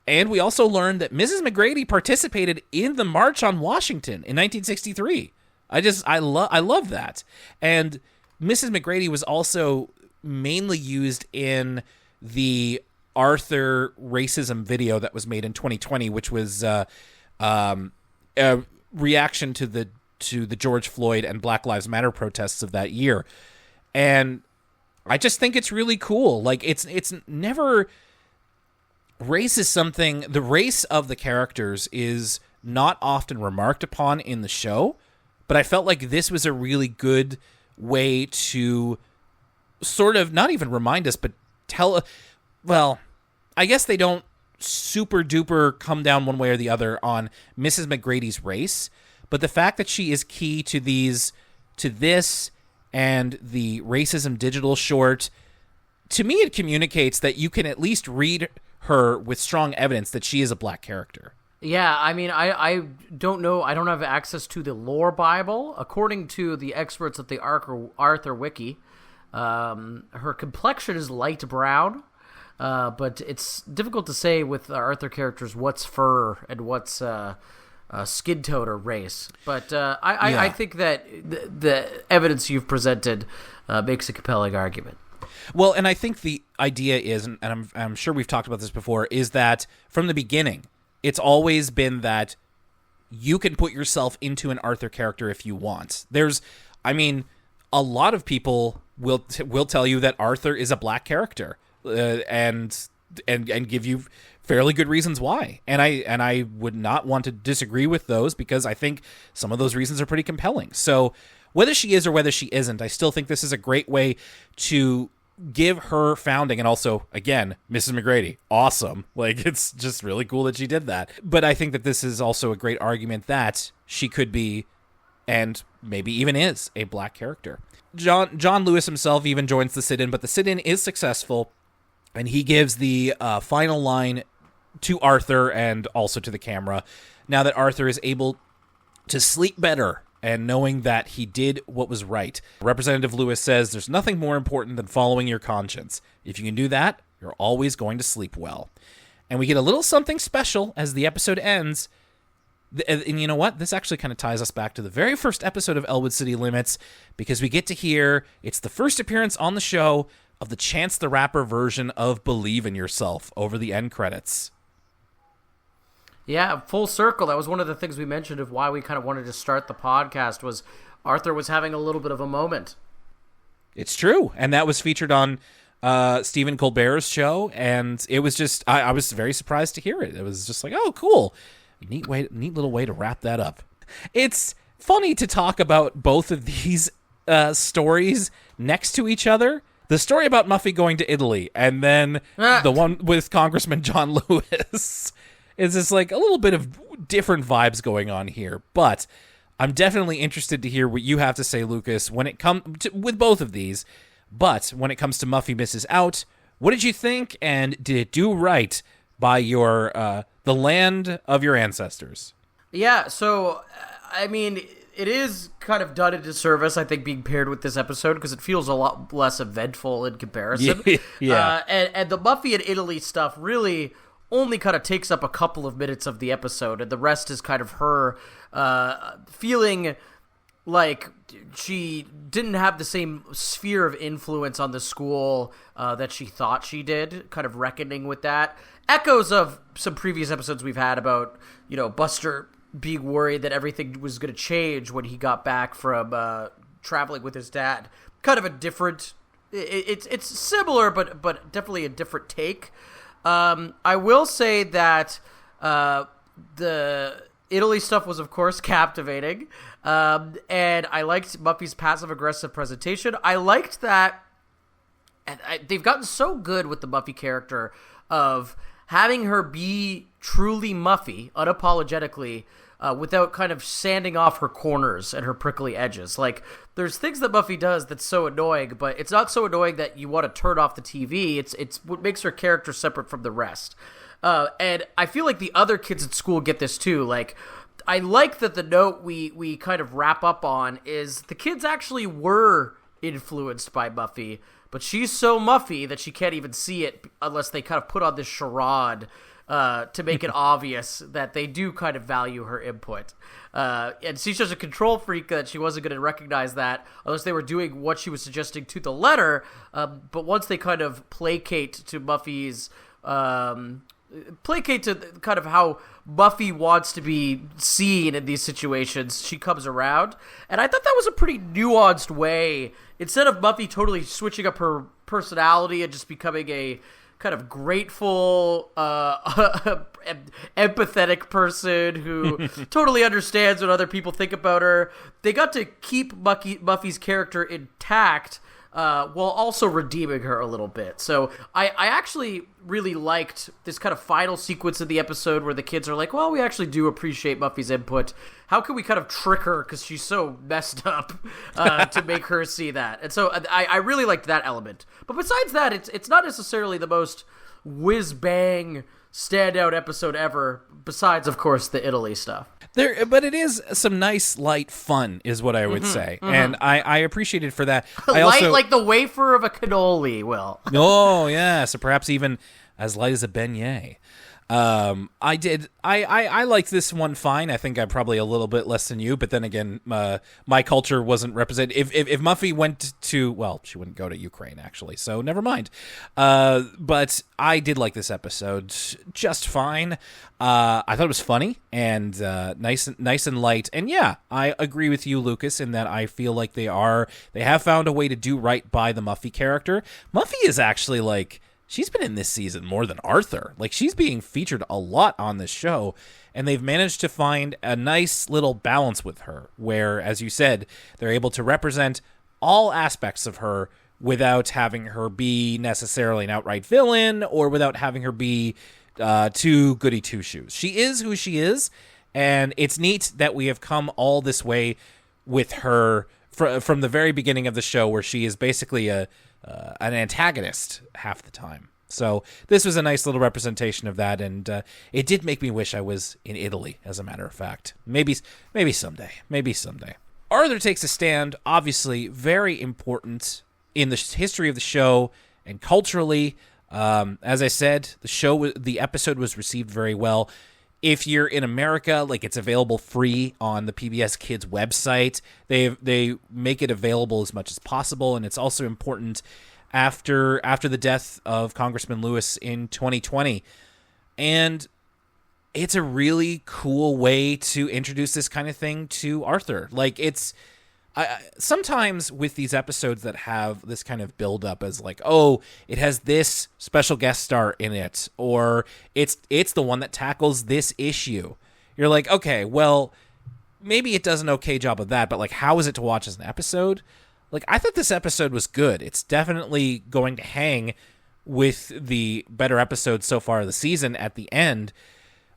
And we also learned that Mrs. McGrady participated in the March on Washington in 1963. I love that. And Mrs. McGrady was also mainly used in the Arthur racism video that was made in 2020, which was a reaction to the George Floyd and Black Lives Matter protests of that year. And I just think it's really cool. Like, it's never, race is something, the race of the characters is not often remarked upon in the show, but I felt like this was a really good way to sort of not even remind us, but I guess they don't super duper come down one way or the other on Mrs. McGrady's race, but the fact that she is key to this and the racism digital short, to me, it communicates that you can at least read her with strong evidence that she is a black character. Yeah, I mean, I don't know. I don't have access to the lore Bible. According to the experts at the Arthur Wiki, her complexion is light brown, but it's difficult to say with Arthur characters what's fur and what's skin tone or race. But I think that the evidence you've presented makes a compelling argument. Well, and I think the idea is, and I'm sure we've talked about this before, is that from the beginning, it's always been that you can put yourself into an Arthur character if you want. A lot of people will tell you that Arthur is a black character, and give you fairly good reasons why. And I would not want to disagree with those, because I think some of those reasons are pretty compelling. So whether she is or whether she isn't, I still think this is a great way to give her founding. And also, again, Mrs. McGrady, awesome. Like, it's just really cool that she did that. But I think that this is also a great argument that she could be, and maybe even is, a black character. John Lewis himself even joins the sit-in, but the sit-in is successful, and he gives the final line to Arthur and also to the camera, now that Arthur is able to sleep better and knowing that he did what was right. Representative Lewis says, there's nothing more important than following your conscience. If you can do that, you're always going to sleep well. And we get a little something special as the episode ends. And you know what? This actually kind of ties us back to the very first episode of Elwood City Limits, because we get to hear, it's the first appearance on the show of the Chance the Rapper version of Believe in Yourself over the end credits. Yeah, full circle. That was one of the things we mentioned of why we kind of wanted to start the podcast, was Arthur was having a little bit of a moment. It's true. And that was featured on Stephen Colbert's show. And it was just, I was very surprised to hear it. It was just like, oh, cool. Neat little way to wrap that up. It's funny to talk about both of these stories next to each other. the story about Muffy going to Italy, and then the one with Congressman John Lewis is just like a little bit of different vibes going on here. But I'm definitely interested to hear what you have to say, Lucas, when it comes with both of these. But when it comes to Muffy Misses Out, what did you think, and did it do right by your the land of your ancestors? Yeah, so, I mean, it is kind of done a disservice, I think, being paired with this episode, because it feels a lot less eventful in comparison. Yeah. And the Muffy and Italy stuff really only kind of takes up a couple of minutes of the episode, and the rest is kind of her feeling like she didn't have the same sphere of influence on the school that she thought she did, kind of reckoning with that. Echoes of some previous episodes we've had about, Buster being worried that everything was going to change when he got back from traveling with his dad. Kind of a different... It's similar, but definitely a different take. I will say that the Italy stuff was, of course, captivating. And I liked Muffy's passive-aggressive presentation. I liked that... And they've gotten so good with the Muffy character of having her be truly Muffy, unapologetically, without kind of sanding off her corners and her prickly edges. Like, there's things that Muffy does that's so annoying, but it's not so annoying that you want to turn off the TV. It's what makes her character separate from the rest. And I feel like the other kids at school get this too. Like, I like that the note we kind of wrap up on is the kids actually were influenced by Muffy, but she's so Muffy that she can't even see it unless they kind of put on this charade to make it obvious that they do kind of value her input. And she's just a control freak that she wasn't going to recognize that unless they were doing what she was suggesting to the letter. But once they kind of placate to Muffy's... placate to kind of how Buffy wants to be seen in these situations, she comes around. And I thought that was a pretty nuanced way. Instead of Buffy totally switching up her personality and just becoming a kind of grateful, empathetic person who totally understands what other people think about her, they got to keep Buffy's character intact while also redeeming her a little bit. So I actually really liked this kind of final sequence of the episode where the kids are like, well, we actually do appreciate Buffy's input. How can we kind of trick her because she's so messed up to make her see that? And so I really liked that element. But besides that, it's not necessarily the most whiz-bang standout episode ever, besides, of course, the Italy stuff. But it is some nice, light fun, is what I would say. And I appreciate it for that. I Light also, like the wafer of a cannoli, Will. Oh, yeah. So perhaps even as light as a beignet. I liked this one fine. I think I'm probably a little bit less than you, but then again, my culture wasn't represented. If Muffy went to, well, she wouldn't go to Ukraine, actually, so never mind. But I did like this episode just fine. I thought it was funny and nice and light. And yeah, I agree with you, Lucas, in that I feel like they have found a way to do right by the Muffy character. Muffy is actually like... She's been in this season more than Arthur. Like, she's being featured a lot on this show, and they've managed to find a nice little balance with her, where, as you said, they're able to represent all aspects of her without having her be necessarily an outright villain or without having her be too goody two-shoes. She is who she is, and it's neat that we have come all this way with her from the very beginning of the show, where she is basically an antagonist half the time. So this was a nice little representation of that, and it did make me wish I was in Italy, as a matter of fact. Maybe someday. Arthur Takes a Stand, obviously very important in the history of the show and culturally. As I said, the episode was received very well. If you're in America, like, it's available free on the PBS Kids website. They make it available as much as possible, and it's also important after the death of Congressman Lewis in 2020. And it's a really cool way to introduce this kind of thing to Arthur. Like, it's... sometimes with these episodes that have this kind of build up as like, oh, it has this special guest star in it, or it's the one that tackles this issue. You're like, okay, well, maybe it does an okay job of that, but like, how is it to watch as an episode? like, I thought this episode was good. It's definitely going to hang with the better episodes so far of the season at the end.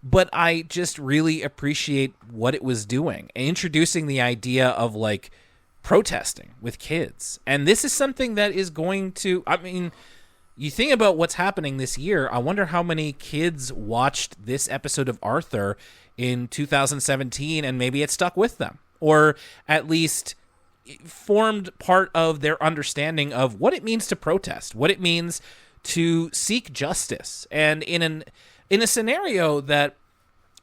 But I just really appreciate what it was doing, introducing the idea of, like, protesting with kids. And this is something that is going to, I mean, you think about what's happening this year, I wonder how many kids watched this episode of Arthur in 2017 and maybe it stuck with them, or at least formed part of their understanding of what it means to protest, what it means to seek justice. And in a scenario that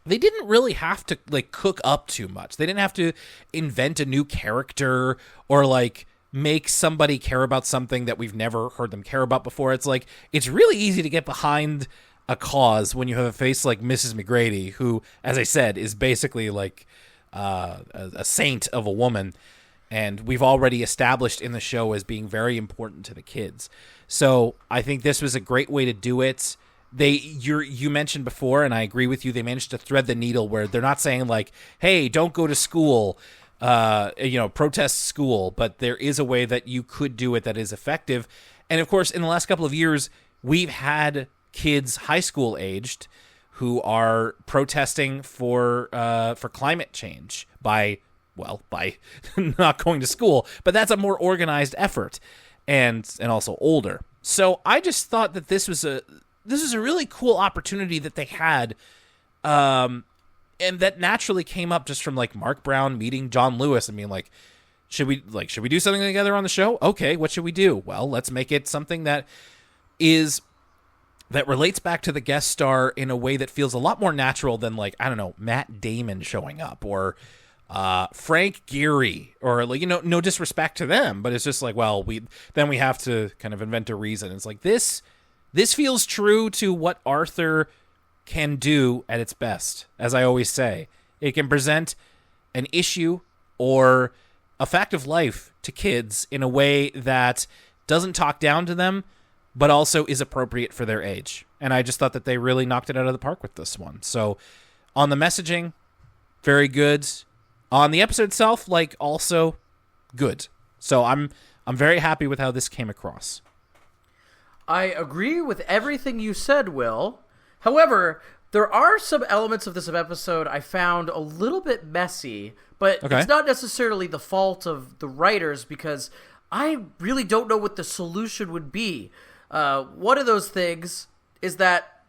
they didn't really have to, like, cook up too much. They didn't have to invent a new character or, like, make somebody care about something that we've never heard them care about before. It's like, it's really easy to get behind a cause when you have a face like Mrs. McGrady, who, as I said, is basically like a saint of a woman. And we've already established in the show as being very important to the kids. So I think this was a great way to do it. You mentioned before, and I agree with you, they managed to thread the needle where they're not saying, like, hey, don't go to school, protest school, but there is a way that you could do it that is effective. And of course, in the last couple of years, we've had kids high school aged who are protesting for climate change by not going to school, but that's a more organized effort and also older. So I just thought that this was a really cool opportunity that they had, and that naturally came up just from, like, Mark Brown meeting John Lewis and being like, should we do something together on the show? Okay, what should we do? Well, let's make it something that relates back to the guest star in a way that feels a lot more natural than, like, I don't know, Matt Damon showing up or Frank Gehry, or, like, no disrespect to them, but it's just like, well, we have to kind of invent a reason. It's like this feels true to what Arthur can do at its best. As I always say, it can present an issue or a fact of life to kids in a way that doesn't talk down to them, but also is appropriate for their age. And I just thought that they really knocked it out of the park with this one. So on the messaging, very good. On the episode itself, like, also good. So I'm very happy with how this came across. I agree with everything you said, Will. However, there are some elements of this episode I found a little bit messy, but It's not necessarily the fault of the writers, because I really don't know what the solution would be. One of those things is that,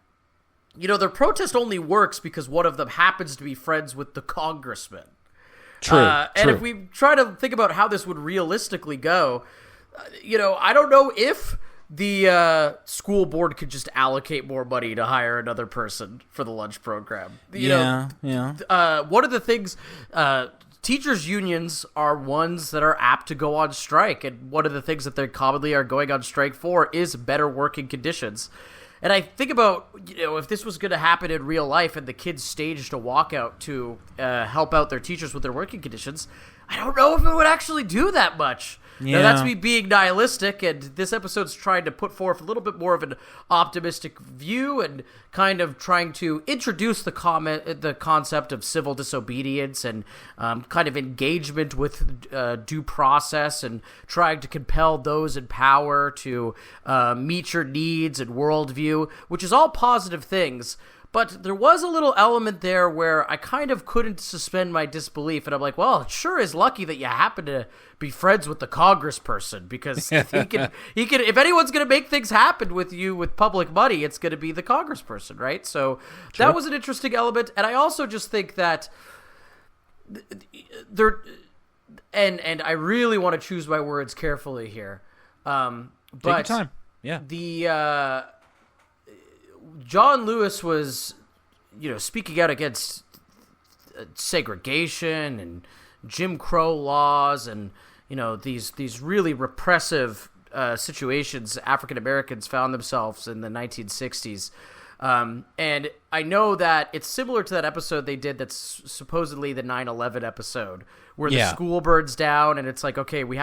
their protest only works because one of them happens to be friends with the congressman. True. And if we try to think about how this would realistically go, I don't know if the school board could just allocate more money to hire another person for the lunch program. Yeah. One of the things, teachers' unions are ones that are apt to go on strike, and one of the things that they commonly are going on strike for is better working conditions. And I think about, if this was going to happen in real life and the kids staged a walkout to help out their teachers with their working conditions, I don't know if it would actually do that much. Yeah. Now, that's me being nihilistic, and this episode's trying to put forth a little bit more of an optimistic view and kind of trying to introduce the concept of civil disobedience and kind of engagement with due process, and trying to compel those in power to meet your needs and worldview, which is all positive things. But there was a little element there where I kind of couldn't suspend my disbelief, and I'm like, well, it sure is lucky that you happen to be friends with the congressperson, because he can, if anyone's going to make things happen with you with public money, it's going to be the congressperson, right? So True. That was an interesting element, and I also just think that there, and I really want to choose my words carefully here. But take your time. Yeah. The John Lewis was, speaking out against segregation and Jim Crow laws and, these really repressive situations African Americans found themselves in the 1960s. And I know that it's similar to that episode they did that's supposedly the 9/11 episode, where the school burns down, and it's like, okay, we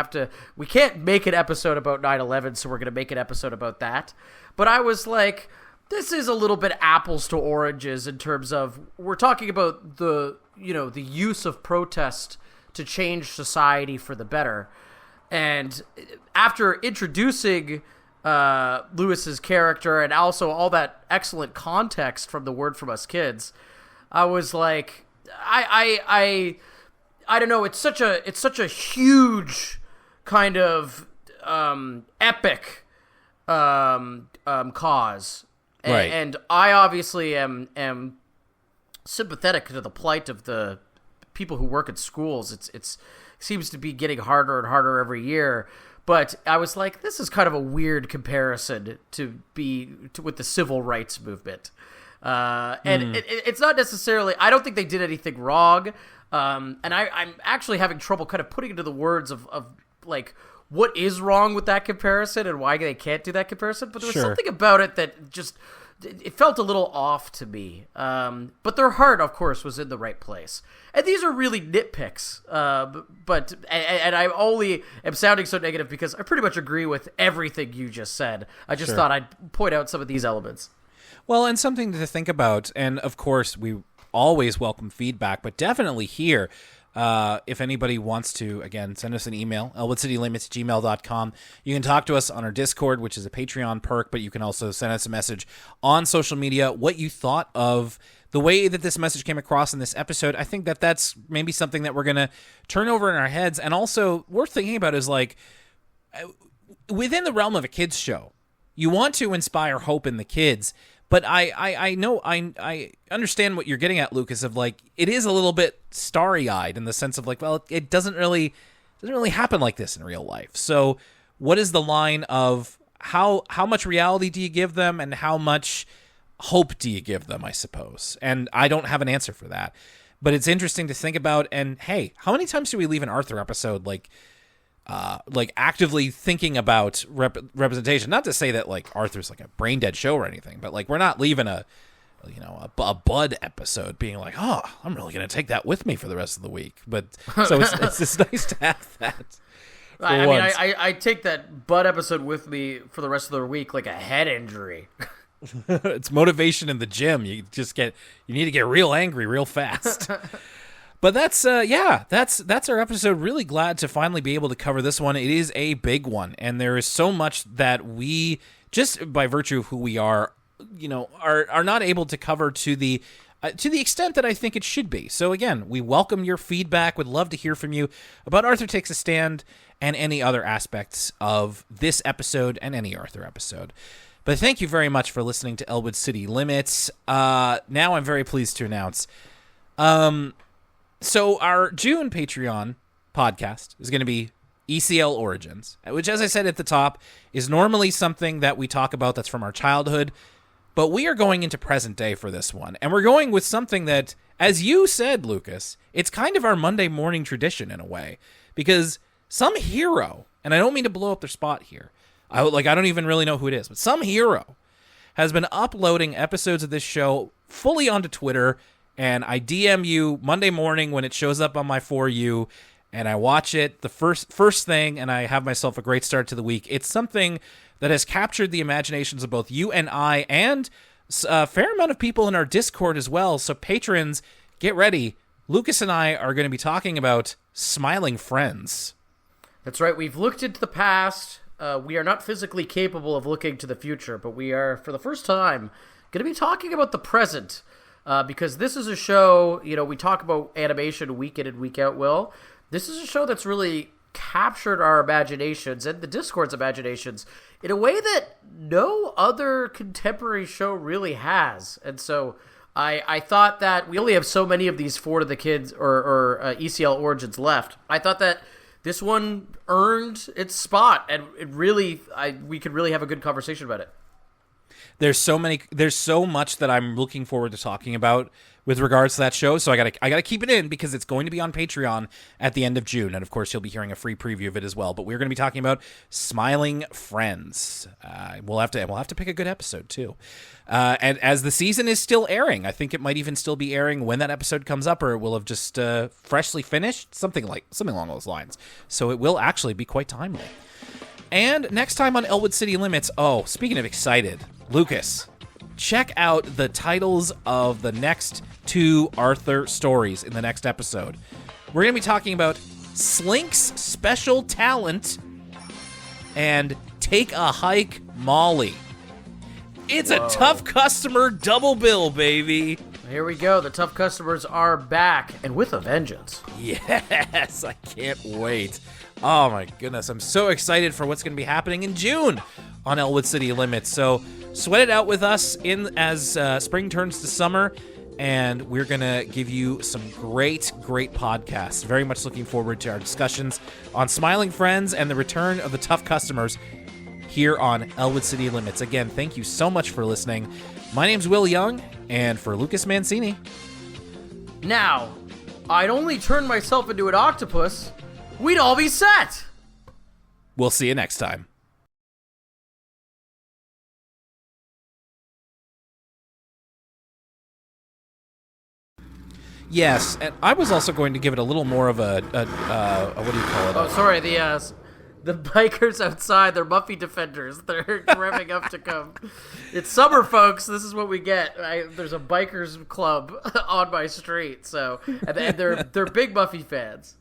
can't make an episode about 9/11, so we're going to make an episode about that. But I was like, this is a little bit apples to oranges in terms of, we're talking about the use of protest to change society for the better. And after introducing Lewis's character and also all that excellent context from the Word From Us kids, I was like, I don't know. It's such a huge kind of epic cause, Right. and I obviously am sympathetic to the plight of the people who work at schools. It seems to be getting harder and harder every year. But I was like, this is kind of a weird comparison with the civil rights movement. And it's not necessarily, I don't think they did anything wrong. And I'm actually having trouble kind of putting into the words of like, what is wrong with that comparison and why they can't do that comparison. But there was Sure. something about it that just, it felt a little off to me. But their heart, of course, was in the right place. And these are really nitpicks. But I only am sounding so negative because I pretty much agree with everything you just said. I just Sure. thought I'd point out some of these elements. Well, and something to think about, and of course, we always welcome feedback, but definitely here, if anybody wants to, again, send us an email, elwoodcitylimits@gmail.com. You can talk to us on our Discord, which is a Patreon perk, but you can also send us a message on social media, what you thought of the way that this message came across in this episode. I think that that's maybe something that we're going to turn over in our heads, and also worth thinking about is like, within the realm of a kids show, you want to inspire hope in the kids. But I know I understand what you're getting at, Lucas, of like, it is a little bit starry-eyed in the sense of like, well, it doesn't really happen like this in real life. So what is the line of how much reality do you give them and how much hope do you give them, I suppose? And I don't have an answer for that. But it's interesting to think about, and hey, how many times do we leave an Arthur episode like actively thinking about representation? Not to say that like Arthur's like a brain dead show or anything, but like we're not leaving a Bud episode being like, oh, I'm really going to take that with me for the rest of the week. But so it's just nice to have that. I mean, I take that Bud episode with me for the rest of the week like a head injury. It's motivation in the gym. You need to get real angry real fast. But that's our episode. Really glad to finally be able to cover this one. It is a big one, and there is so much that we, just by virtue of who we are not able to cover to the extent that I think it should be. So again, we welcome your feedback. Would love to hear from you about Arthur Takes a Stand and any other aspects of this episode and any Arthur episode. But thank you very much for listening to Elwood City Limits. Now I'm very pleased to announce, so our June Patreon podcast is going to be ECL Origins, which, as I said at the top, is normally something that we talk about that's from our childhood, but we are going into present day for this one. And we're going with something that, as you said, Lucas, it's kind of our Monday morning tradition in a way, because some hero, and I don't mean to blow up their spot here, I don't even really know who it is, but some hero has been uploading episodes of this show fully onto Twitter, and I DM you Monday morning when it shows up on my For You, and I watch it the first thing, and I have myself a great start to the week. It's something that has captured the imaginations of both you and I, and a fair amount of people in our Discord as well. So patrons, get ready. Lucas and I are going to be talking about Smiling Friends. That's right. We've looked into the past. We are not physically capable of looking to the future, but we are, for the first time, going to be talking about the present. Because this is a show, we talk about animation week in and week out, Will. This is a show that's really captured our imaginations and the Discord's imaginations in a way that no other contemporary show really has. And so I thought that we only have so many of these For the Kids or ECL Origins left. I thought that this one earned its spot, and we could really have a good conversation about it. There's so much that I'm looking forward to talking about with regards to that show, so I gotta keep it in because it's going to be on Patreon at the end of June, and of course you'll be hearing a free preview of it as well. But we're going to be talking about Smiling Friends. We'll have to pick a good episode too. And as the season is still airing, I think it might even still be airing when that episode comes up, or it will have just freshly finished, something along those lines. So it will actually be quite timely. And next time on Elwood City Limits, speaking of excited, Lucas, check out the titles of the next 2 Arthur stories in the next episode. We're going to be talking about Slink's special talent, and Take a Hike Molly. It's a tough customer double bill, baby. Here we go. The tough customers are back, and with a vengeance. Yes, I can't wait. Oh my goodness, I'm so excited for what's going to be happening in June on Elwood City Limits. So sweat it out with us as spring turns to summer, and we're going to give you some great podcasts. Very much looking forward to our discussions on Smiling Friends and the return of the tough customers here on Elwood City Limits. Again, thank you so much for listening. My name's Will Young, and for Lucas Mancini. Now, I'd only turn myself into an octopus. We'd all be set. We'll see you next time. Yes, and I was also going to give it a little more of a what do you call it? Oh, sorry, the bikers outside, they're Muffy defenders. They're revving up to come. It's summer, folks. This is what we get. There's a bikers club on my street, so and they're big Muffy fans.